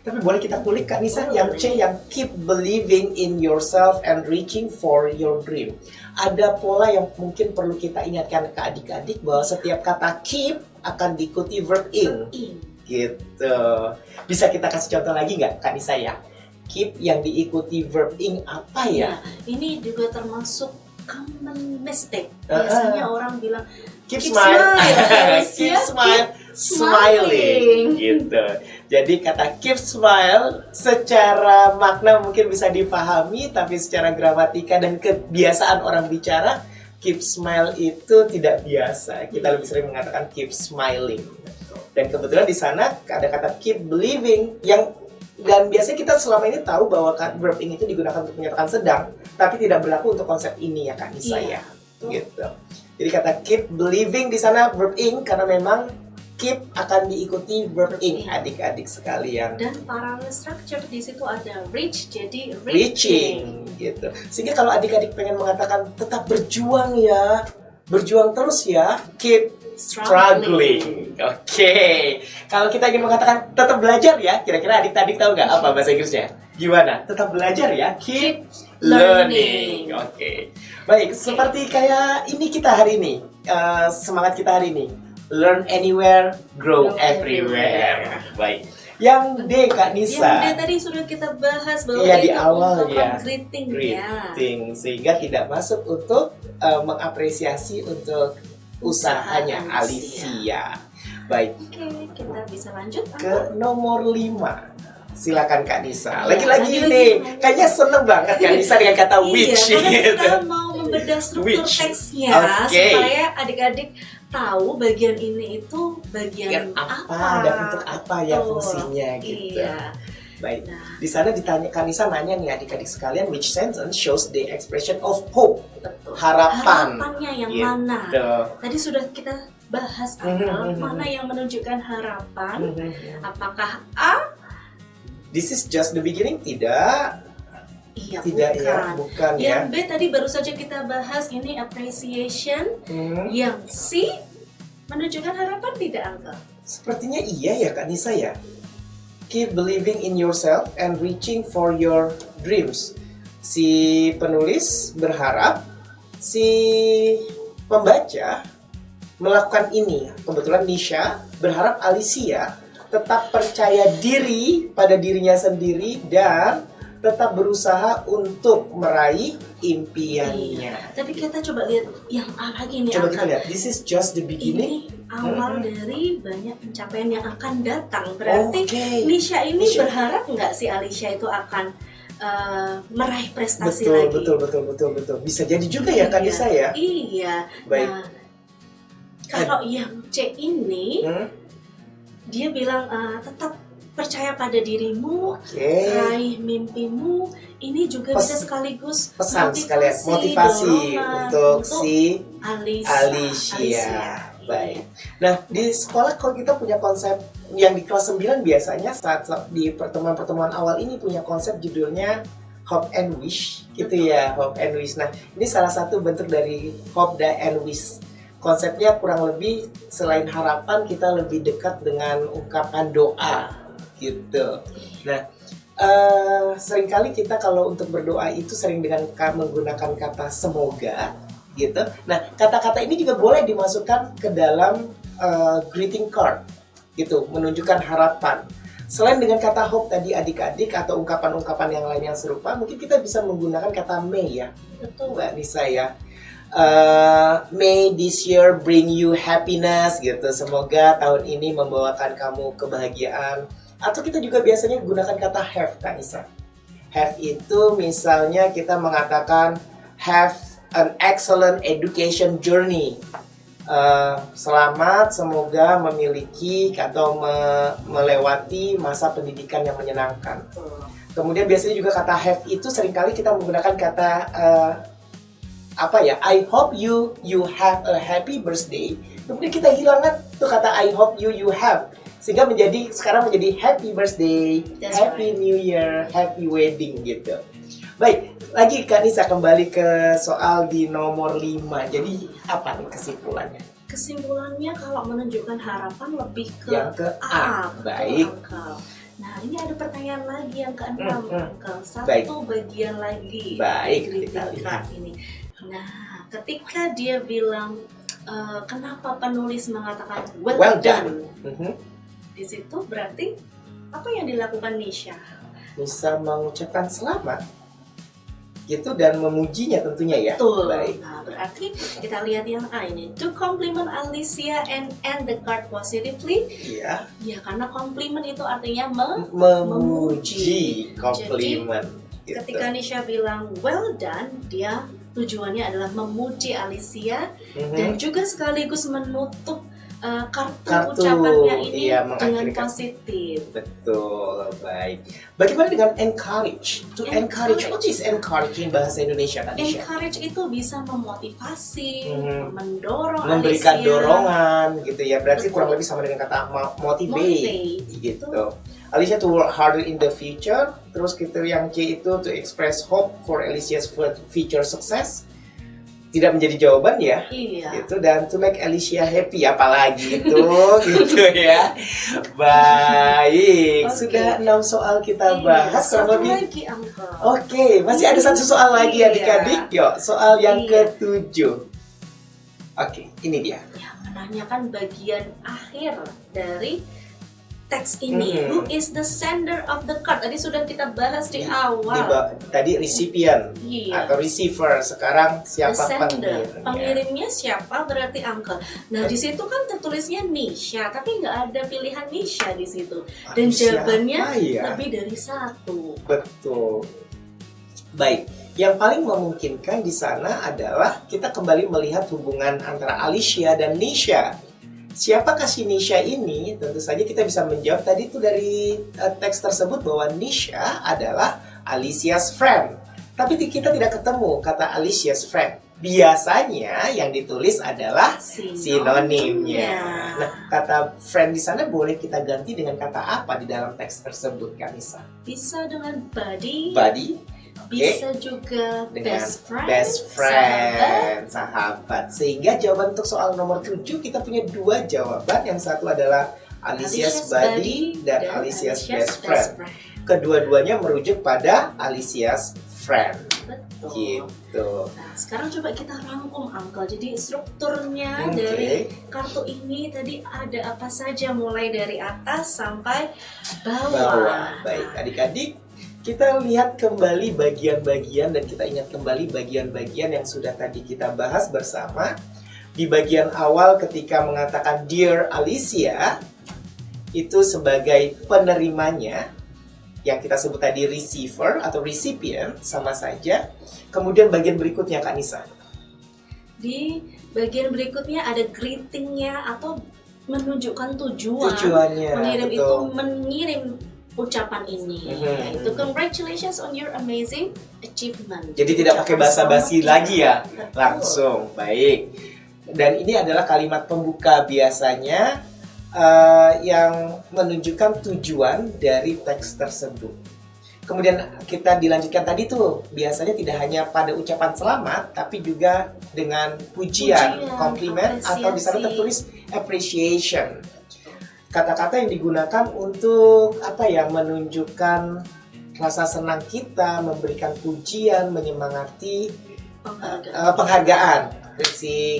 [SPEAKER 1] Tapi boleh kita kulik Kak Nisa yang C, yang keep believing in yourself and reaching for your dream. Ada pola yang mungkin perlu kita ingatkan ke adik-adik bahwa setiap kata keep akan diikuti verb in. gitu. Bisa kita kasih contoh lagi nggak Kak Nisa ya? Keep yang diikuti verb ing apa ya?
[SPEAKER 2] Nah, ini juga termasuk common mistake. Biasanya orang bilang
[SPEAKER 1] Keep
[SPEAKER 2] keep
[SPEAKER 1] smile,
[SPEAKER 2] Harusnya
[SPEAKER 1] keep smile,
[SPEAKER 2] smiling.
[SPEAKER 1] gitu. Jadi kata keep smile secara makna mungkin bisa dipahami, tapi secara gramatika dan kebiasaan orang bicara, keep smile itu tidak biasa. Kita lebih sering mengatakan keep smiling. Dan kebetulan di sana ada kata keep believing yang dan biasanya kita selama ini tahu bahwa verb ing itu digunakan untuk menyatakan sedang, tapi tidak berlaku untuk konsep ini ya Kak Nisa ya. Gitu. Jadi kata keep believing di sana verb ing karena memang keep akan diikuti verb ing adik-adik sekalian.
[SPEAKER 2] Dan parallel structure di situ ada reach, jadi
[SPEAKER 1] Reaching gitu. Sehingga kalau adik-adik pengen mengatakan tetap berjuang ya, berjuang terus ya, keep struggling. Oke. Kalau kita ingin mengatakan tetap belajar ya, kira-kira adik-adik tahu nggak apa bahasa Inggrisnya? Gimana? Tetap belajar ya, keep learning. Oke. Baik, seperti kayak ini kita hari ini, semangat kita hari ini. Learn anywhere, grow everywhere. Baik. Yang D Kak Nisa.
[SPEAKER 2] Yang D tadi sudah kita bahas bahwa
[SPEAKER 1] Iya, di
[SPEAKER 2] itu
[SPEAKER 1] awal
[SPEAKER 2] ungkapan
[SPEAKER 1] ya.
[SPEAKER 2] greeting ya.
[SPEAKER 1] Greeting, sehingga tidak masuk untuk mengapresiasi untuk usahanya Alicia. Baik,
[SPEAKER 2] Oke, kita bisa lanjut.
[SPEAKER 1] ke nomor 5. Silakan Kak Nisa.
[SPEAKER 2] Ya,
[SPEAKER 1] Lagi-lagi
[SPEAKER 2] lagi-lagi.
[SPEAKER 1] nih, kayaknya seneng banget Kak Nisa dengan kata which.
[SPEAKER 2] Iya, karena
[SPEAKER 1] gitu.
[SPEAKER 2] kita mau membedah struktur
[SPEAKER 1] Which.
[SPEAKER 2] teksnya
[SPEAKER 1] Oke.
[SPEAKER 2] supaya adik-adik tahu bagian ini itu bagian
[SPEAKER 1] apa dan untuk apa ya
[SPEAKER 2] Betul.
[SPEAKER 1] fungsinya gitu.
[SPEAKER 2] Iya.
[SPEAKER 1] Baik.
[SPEAKER 2] Nah,
[SPEAKER 1] Di sana ditanya Kak Nisa nanya nih adik-adik sekalian, which sentence shows the expression of hope?
[SPEAKER 2] betul.
[SPEAKER 1] Harapan.
[SPEAKER 2] Harapannya yang
[SPEAKER 1] Gitu.
[SPEAKER 2] mana? Tadi sudah kita bahas mana yang menunjukkan harapan. Apakah A?
[SPEAKER 1] This is just the beginning? Tidak.
[SPEAKER 2] Iya,
[SPEAKER 1] Tidak
[SPEAKER 2] bukan.
[SPEAKER 1] ya, bukan ya.
[SPEAKER 2] Yang B tadi baru saja kita bahas ini appreciation. Yang C menunjukkan harapan tidak, Angga?
[SPEAKER 1] Sepertinya iya ya Kak Nisa ya. Keep believing in yourself and reaching for your dreams. Si penulis berharap si pembaca melakukan ini. Kebetulan Nisha berharap Alicia tetap percaya diri pada dirinya sendiri dan tetap berusaha untuk meraih impiannya.
[SPEAKER 2] Tapi kita coba lihat yang A lagi nih,
[SPEAKER 1] Coba
[SPEAKER 2] Angga.
[SPEAKER 1] kita lihat, this is just the beginning.
[SPEAKER 2] Ini awal dari banyak pencapaian yang akan datang. Berarti
[SPEAKER 1] Oke.
[SPEAKER 2] Nisha ini
[SPEAKER 1] Nisha.
[SPEAKER 2] berharap nggak si Alicia itu akan meraih prestasi
[SPEAKER 1] Betul,
[SPEAKER 2] lagi?
[SPEAKER 1] betul. Bisa jadi juga ya Kak Nisa ya.
[SPEAKER 2] Iya.
[SPEAKER 1] Baik.
[SPEAKER 2] Nah, kalau yang C ini dia bilang tetap percaya pada dirimu,
[SPEAKER 1] Oke.
[SPEAKER 2] raih mimpimu. Ini juga bisa sekaligus
[SPEAKER 1] Pesan sekalian motivasi
[SPEAKER 2] dorongan
[SPEAKER 1] untuk si
[SPEAKER 2] Alicia.
[SPEAKER 1] Alicia. Baik. Nah, di sekolah kalau kita punya konsep yang di kelas 9 biasanya saat di pertemuan-pertemuan awal ini punya konsep judulnya Hope and Wish gitu ya, Hope and Wish. Nah, ini salah satu bentuk dari Hope and Wish. Konsepnya kurang lebih selain harapan kita lebih dekat dengan ungkapan doa gitu. Nah, seringkali kita kalau untuk berdoa itu sering dengan menggunakan kata semoga gitu. Nah, kata-kata ini juga boleh dimasukkan ke dalam greeting card gitu, menunjukkan harapan. Selain dengan kata hope tadi adik-adik atau ungkapan-ungkapan yang lain yang serupa, mungkin kita bisa menggunakan kata may ya.
[SPEAKER 2] Betul.
[SPEAKER 1] Mbak Nisa ya. May this year bring you happiness gitu. Semoga tahun ini membawakan kamu kebahagiaan. Atau kita juga biasanya gunakan kata have, Kak Nisa. Have itu misalnya kita mengatakan have an excellent education journey. Selamat, semoga memiliki atau melewati masa pendidikan yang menyenangkan. Kemudian biasanya juga kata have itu seringkali kita menggunakan kata I hope you have a happy birthday. Kemudian kita hilangkan tuh kata I hope you have, sehingga sekarang menjadi happy birthday,
[SPEAKER 2] That's
[SPEAKER 1] happy
[SPEAKER 2] right.
[SPEAKER 1] new year, happy wedding gitu. Baik, lagi Kak Nisa kembali ke soal di nomor 5. Jadi apa nih kesimpulannya?
[SPEAKER 2] Kesimpulannya kalau menunjukkan harapan lebih ke
[SPEAKER 1] Yang ke A.
[SPEAKER 2] betul,
[SPEAKER 1] Baik.
[SPEAKER 2] Uncle. Nah, ini ada pertanyaan lagi yang keenam, Uncle. Satu
[SPEAKER 1] Baik.
[SPEAKER 2] bagian lagi.
[SPEAKER 1] Baik,
[SPEAKER 2] di
[SPEAKER 1] kita
[SPEAKER 2] greeting
[SPEAKER 1] lihat.
[SPEAKER 2] card ini. Nah, ketika dia bilang kenapa penulis mengatakan well,
[SPEAKER 1] Well
[SPEAKER 2] done.
[SPEAKER 1] done.
[SPEAKER 2] Di situ berarti apa yang dilakukan Nisha?
[SPEAKER 1] Bisa mengucapkan selamat gitu dan memujinya tentunya ya.
[SPEAKER 2] Betul.
[SPEAKER 1] Baik.
[SPEAKER 2] Nah, berarti kita lihat yang A ini. To compliment Alicia and end the card positively.
[SPEAKER 1] Iya.
[SPEAKER 2] Ya, karena compliment itu artinya
[SPEAKER 1] Memuji, compliment. Gitu.
[SPEAKER 2] ketika Nisha bilang well done, dia tujuannya adalah memuji Alicia dan juga sekaligus menutup kartu ucapannya ini
[SPEAKER 1] iya,
[SPEAKER 2] dengan
[SPEAKER 1] mengakhirkan.
[SPEAKER 2] positif.
[SPEAKER 1] Betul, baik. Bagaimana dengan encourage? To encourage, what is encouraging bahasa Indonesia tadi?
[SPEAKER 2] Encourage itu bisa memotivasi, mendorong
[SPEAKER 1] Memberikan
[SPEAKER 2] Alicia.
[SPEAKER 1] dorongan gitu ya. Berarti
[SPEAKER 2] Betul.
[SPEAKER 1] kurang lebih sama dengan kata motivate
[SPEAKER 2] Motivate.
[SPEAKER 1] gitu. Alicia to work harder in the future. Terus kita yang C itu to express hope for Alicia's future success. Tidak menjadi jawaban ya.
[SPEAKER 2] Iya.
[SPEAKER 1] Gitu, dan to make Alicia happy apalagi itu gitu ya. Baik,
[SPEAKER 2] Oke.
[SPEAKER 1] sudah 6 soal kita
[SPEAKER 2] Iya,
[SPEAKER 1] bahas
[SPEAKER 2] satu
[SPEAKER 1] kurang lebih.
[SPEAKER 2] lagi Uncle.
[SPEAKER 1] Oke, masih ada satu soal lagi
[SPEAKER 2] Iya.
[SPEAKER 1] adik-adik. Yuk, soal yang
[SPEAKER 2] Iya.
[SPEAKER 1] ke-7. Oke, ini dia.
[SPEAKER 2] Ya, menanyakan bagian akhir dari teks ini.
[SPEAKER 1] Hmm.
[SPEAKER 2] Who is the sender of the card? Tadi sudah kita bahas di awal.
[SPEAKER 1] Tadi recipient
[SPEAKER 2] Iya.
[SPEAKER 1] atau receiver, sekarang
[SPEAKER 2] The
[SPEAKER 1] siapa
[SPEAKER 2] sender.
[SPEAKER 1] pengirimnya?
[SPEAKER 2] Pengirimnya siapa? Berarti Uncle. Nah, di situ kan tertulisnya Nisha, tapi nggak ada pilihan Nisha di situ. Dan
[SPEAKER 1] Siapa
[SPEAKER 2] jawabannya
[SPEAKER 1] ya?
[SPEAKER 2] lebih dari satu.
[SPEAKER 1] Betul. Baik, yang paling memungkinkan di sana adalah kita kembali melihat hubungan antara Alicia dan Nisha. Siapakah si Nisha ini? Tentu saja kita bisa menjawab tadi itu dari teks tersebut bahwa Nisha adalah Alicia's friend. Tapi kita tidak ketemu kata Alicia's friend. Biasanya yang ditulis adalah sinonimnya. Nah, kata friend di sana boleh kita ganti dengan kata apa di dalam teks tersebut, Kanisa?
[SPEAKER 2] Bisa dengan buddy,
[SPEAKER 1] Buddy,
[SPEAKER 2] bisa juga
[SPEAKER 1] dengan
[SPEAKER 2] best friend,
[SPEAKER 1] sahabat. Sehingga jawaban untuk soal nomor 7 kita punya dua jawaban. Yang satu adalah Alicia's buddy dan Alicia's best friend. Kedua-duanya merujuk pada Alicia's friend.
[SPEAKER 2] Betul.
[SPEAKER 1] Gitu.
[SPEAKER 2] Nah, sekarang coba kita rangkum, Uncle. Jadi strukturnya
[SPEAKER 1] Oke.
[SPEAKER 2] dari kartu ini tadi ada apa saja, mulai dari atas sampai bawah.
[SPEAKER 1] Baik, adik-adik, kita lihat kembali bagian-bagian dan kita ingat kembali bagian-bagian yang sudah tadi kita bahas bersama. Di bagian awal ketika mengatakan Dear Alicia, itu sebagai penerimanya, yang kita sebut tadi receiver atau recipient, sama saja. Kemudian bagian berikutnya, Kak Nisa.
[SPEAKER 2] Di bagian berikutnya ada greetingnya atau menunjukkan tujuan.
[SPEAKER 1] Tujuannya,
[SPEAKER 2] Mengirim
[SPEAKER 1] betul.
[SPEAKER 2] itu mengirim ucapan ini,
[SPEAKER 1] Mhm.
[SPEAKER 2] yaitu congratulations on your amazing achievement.
[SPEAKER 1] Jadi tidak pakai
[SPEAKER 2] Ucapan
[SPEAKER 1] basa-basi
[SPEAKER 2] selamat
[SPEAKER 1] lagi ya,
[SPEAKER 2] Betul.
[SPEAKER 1] langsung. Baik. Dan ini adalah kalimat pembuka biasanya yang menunjukkan tujuan dari teks tersebut. Kemudian kita dilanjutkan tadi tuh, biasanya tidak hanya pada ucapan selamat, tapi juga dengan pujian, compliment, atau di sana
[SPEAKER 2] apresiasi.
[SPEAKER 1] tertulis appreciation. Kata-kata yang digunakan untuk apa ya, menunjukkan rasa senang kita, memberikan pujian, menyemangati penghargaan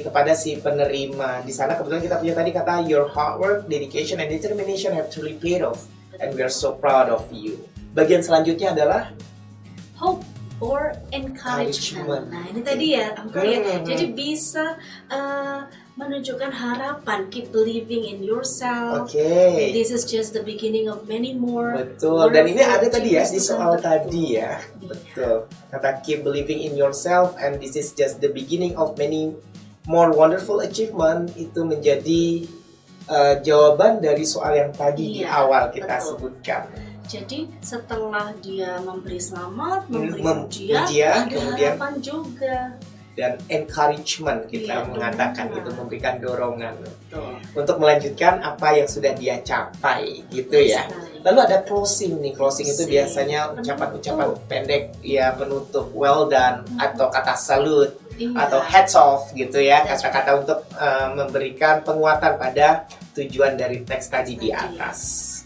[SPEAKER 1] kepada si penerima. Di sana kebetulan kita punya tadi kata your hard work, dedication, and determination have truly paid off, and we are so proud of you. Bagian selanjutnya adalah
[SPEAKER 2] hope or encouragement. Nah, ini tadi ya, Uncle ya. Jadi bisa menunjukkan harapan, keep believing in yourself.
[SPEAKER 1] Oke.
[SPEAKER 2] This is just the beginning of many more.
[SPEAKER 1] Betul. Dan ini ada tadi ya di
[SPEAKER 2] achievements
[SPEAKER 1] soal
[SPEAKER 2] betul.
[SPEAKER 1] tadi ya. Betul. Kata keep believing in yourself and this is just the beginning of many more wonderful achievement, itu menjadi jawaban dari soal yang tadi di
[SPEAKER 2] Iya,
[SPEAKER 1] awal kita
[SPEAKER 2] betul.
[SPEAKER 1] sebutkan.
[SPEAKER 2] Jadi setelah dia memberi selamat, memberi
[SPEAKER 1] Pujian,
[SPEAKER 2] pujian, ada
[SPEAKER 1] kemudian
[SPEAKER 2] harapan juga.
[SPEAKER 1] dan encouragement kita
[SPEAKER 2] Iya,
[SPEAKER 1] mengatakan
[SPEAKER 2] dorongan.
[SPEAKER 1] itu, memberikan dorongan
[SPEAKER 2] Betul.
[SPEAKER 1] untuk melanjutkan apa yang sudah dia capai gitu ya.
[SPEAKER 2] Sekali.
[SPEAKER 1] Lalu ada closing nih. Closing itu
[SPEAKER 2] Closing.
[SPEAKER 1] biasanya ucapan-ucapan pendek ya, penutup, well done, atau kata salute,
[SPEAKER 2] Iya.
[SPEAKER 1] atau hats off gitu ya,
[SPEAKER 2] That's
[SPEAKER 1] kata-kata untuk memberikan penguatan pada tujuan dari teks tadi di
[SPEAKER 2] Tadi.
[SPEAKER 1] atas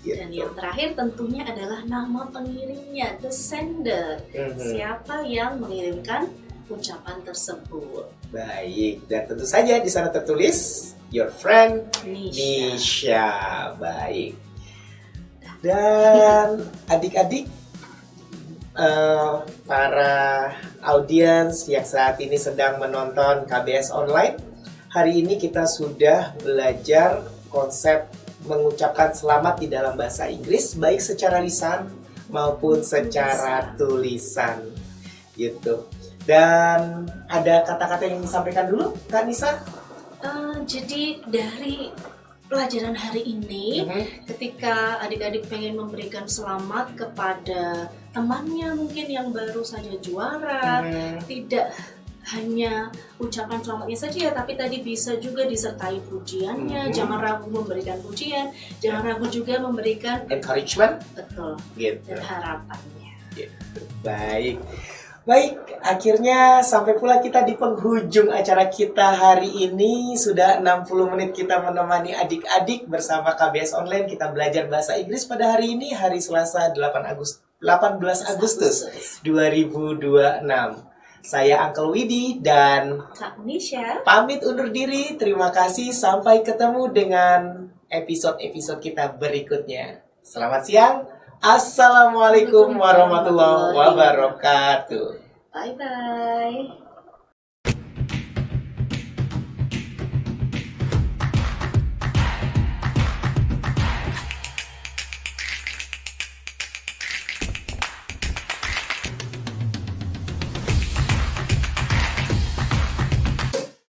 [SPEAKER 2] Dan
[SPEAKER 1] gitu.
[SPEAKER 2] yang terakhir tentunya adalah nama pengirimnya, the sender.
[SPEAKER 1] Mhm.
[SPEAKER 2] Siapa yang mengirimkan ucapan tersebut?
[SPEAKER 1] Baik, dan tentu saja di sana tertulis your friend
[SPEAKER 2] Nisha.
[SPEAKER 1] Nisha. Baik. Dan adik-adik, para audiens yang saat ini sedang menonton KBS Online, hari ini kita sudah belajar konsep mengucapkan selamat di dalam bahasa Inggris, baik secara lisan maupun secara tulisan, gitu. Dan ada kata-kata yang disampaikan dulu, Kak Nisa?
[SPEAKER 2] Jadi dari pelajaran hari ini, ketika adik-adik pengen memberikan selamat kepada temannya mungkin yang baru saja juara, tidak hanya ucapan selamatnya saja ya, tapi tadi bisa juga disertai pujiannya. Jangan ragu memberikan pujian, jangan ragu juga memberikan
[SPEAKER 1] encouragement,
[SPEAKER 2] betul,
[SPEAKER 1] gitu.
[SPEAKER 2] dan harapannya.
[SPEAKER 1] Gitu. Baik, akhirnya sampai pula kita di penghujung acara kita hari ini. Sudah 60 menit kita menemani adik-adik bersama KBS Online. Kita belajar bahasa Inggris pada hari ini, hari Selasa 18 Agustus 2026. Saya Uncle Widi dan
[SPEAKER 2] Kak Nisha
[SPEAKER 1] pamit undur diri. Terima kasih, sampai ketemu dengan episode-episode kita berikutnya. Selamat siang. Assalamualaikum warahmatullahi wabarakatuh.
[SPEAKER 2] Bye-bye.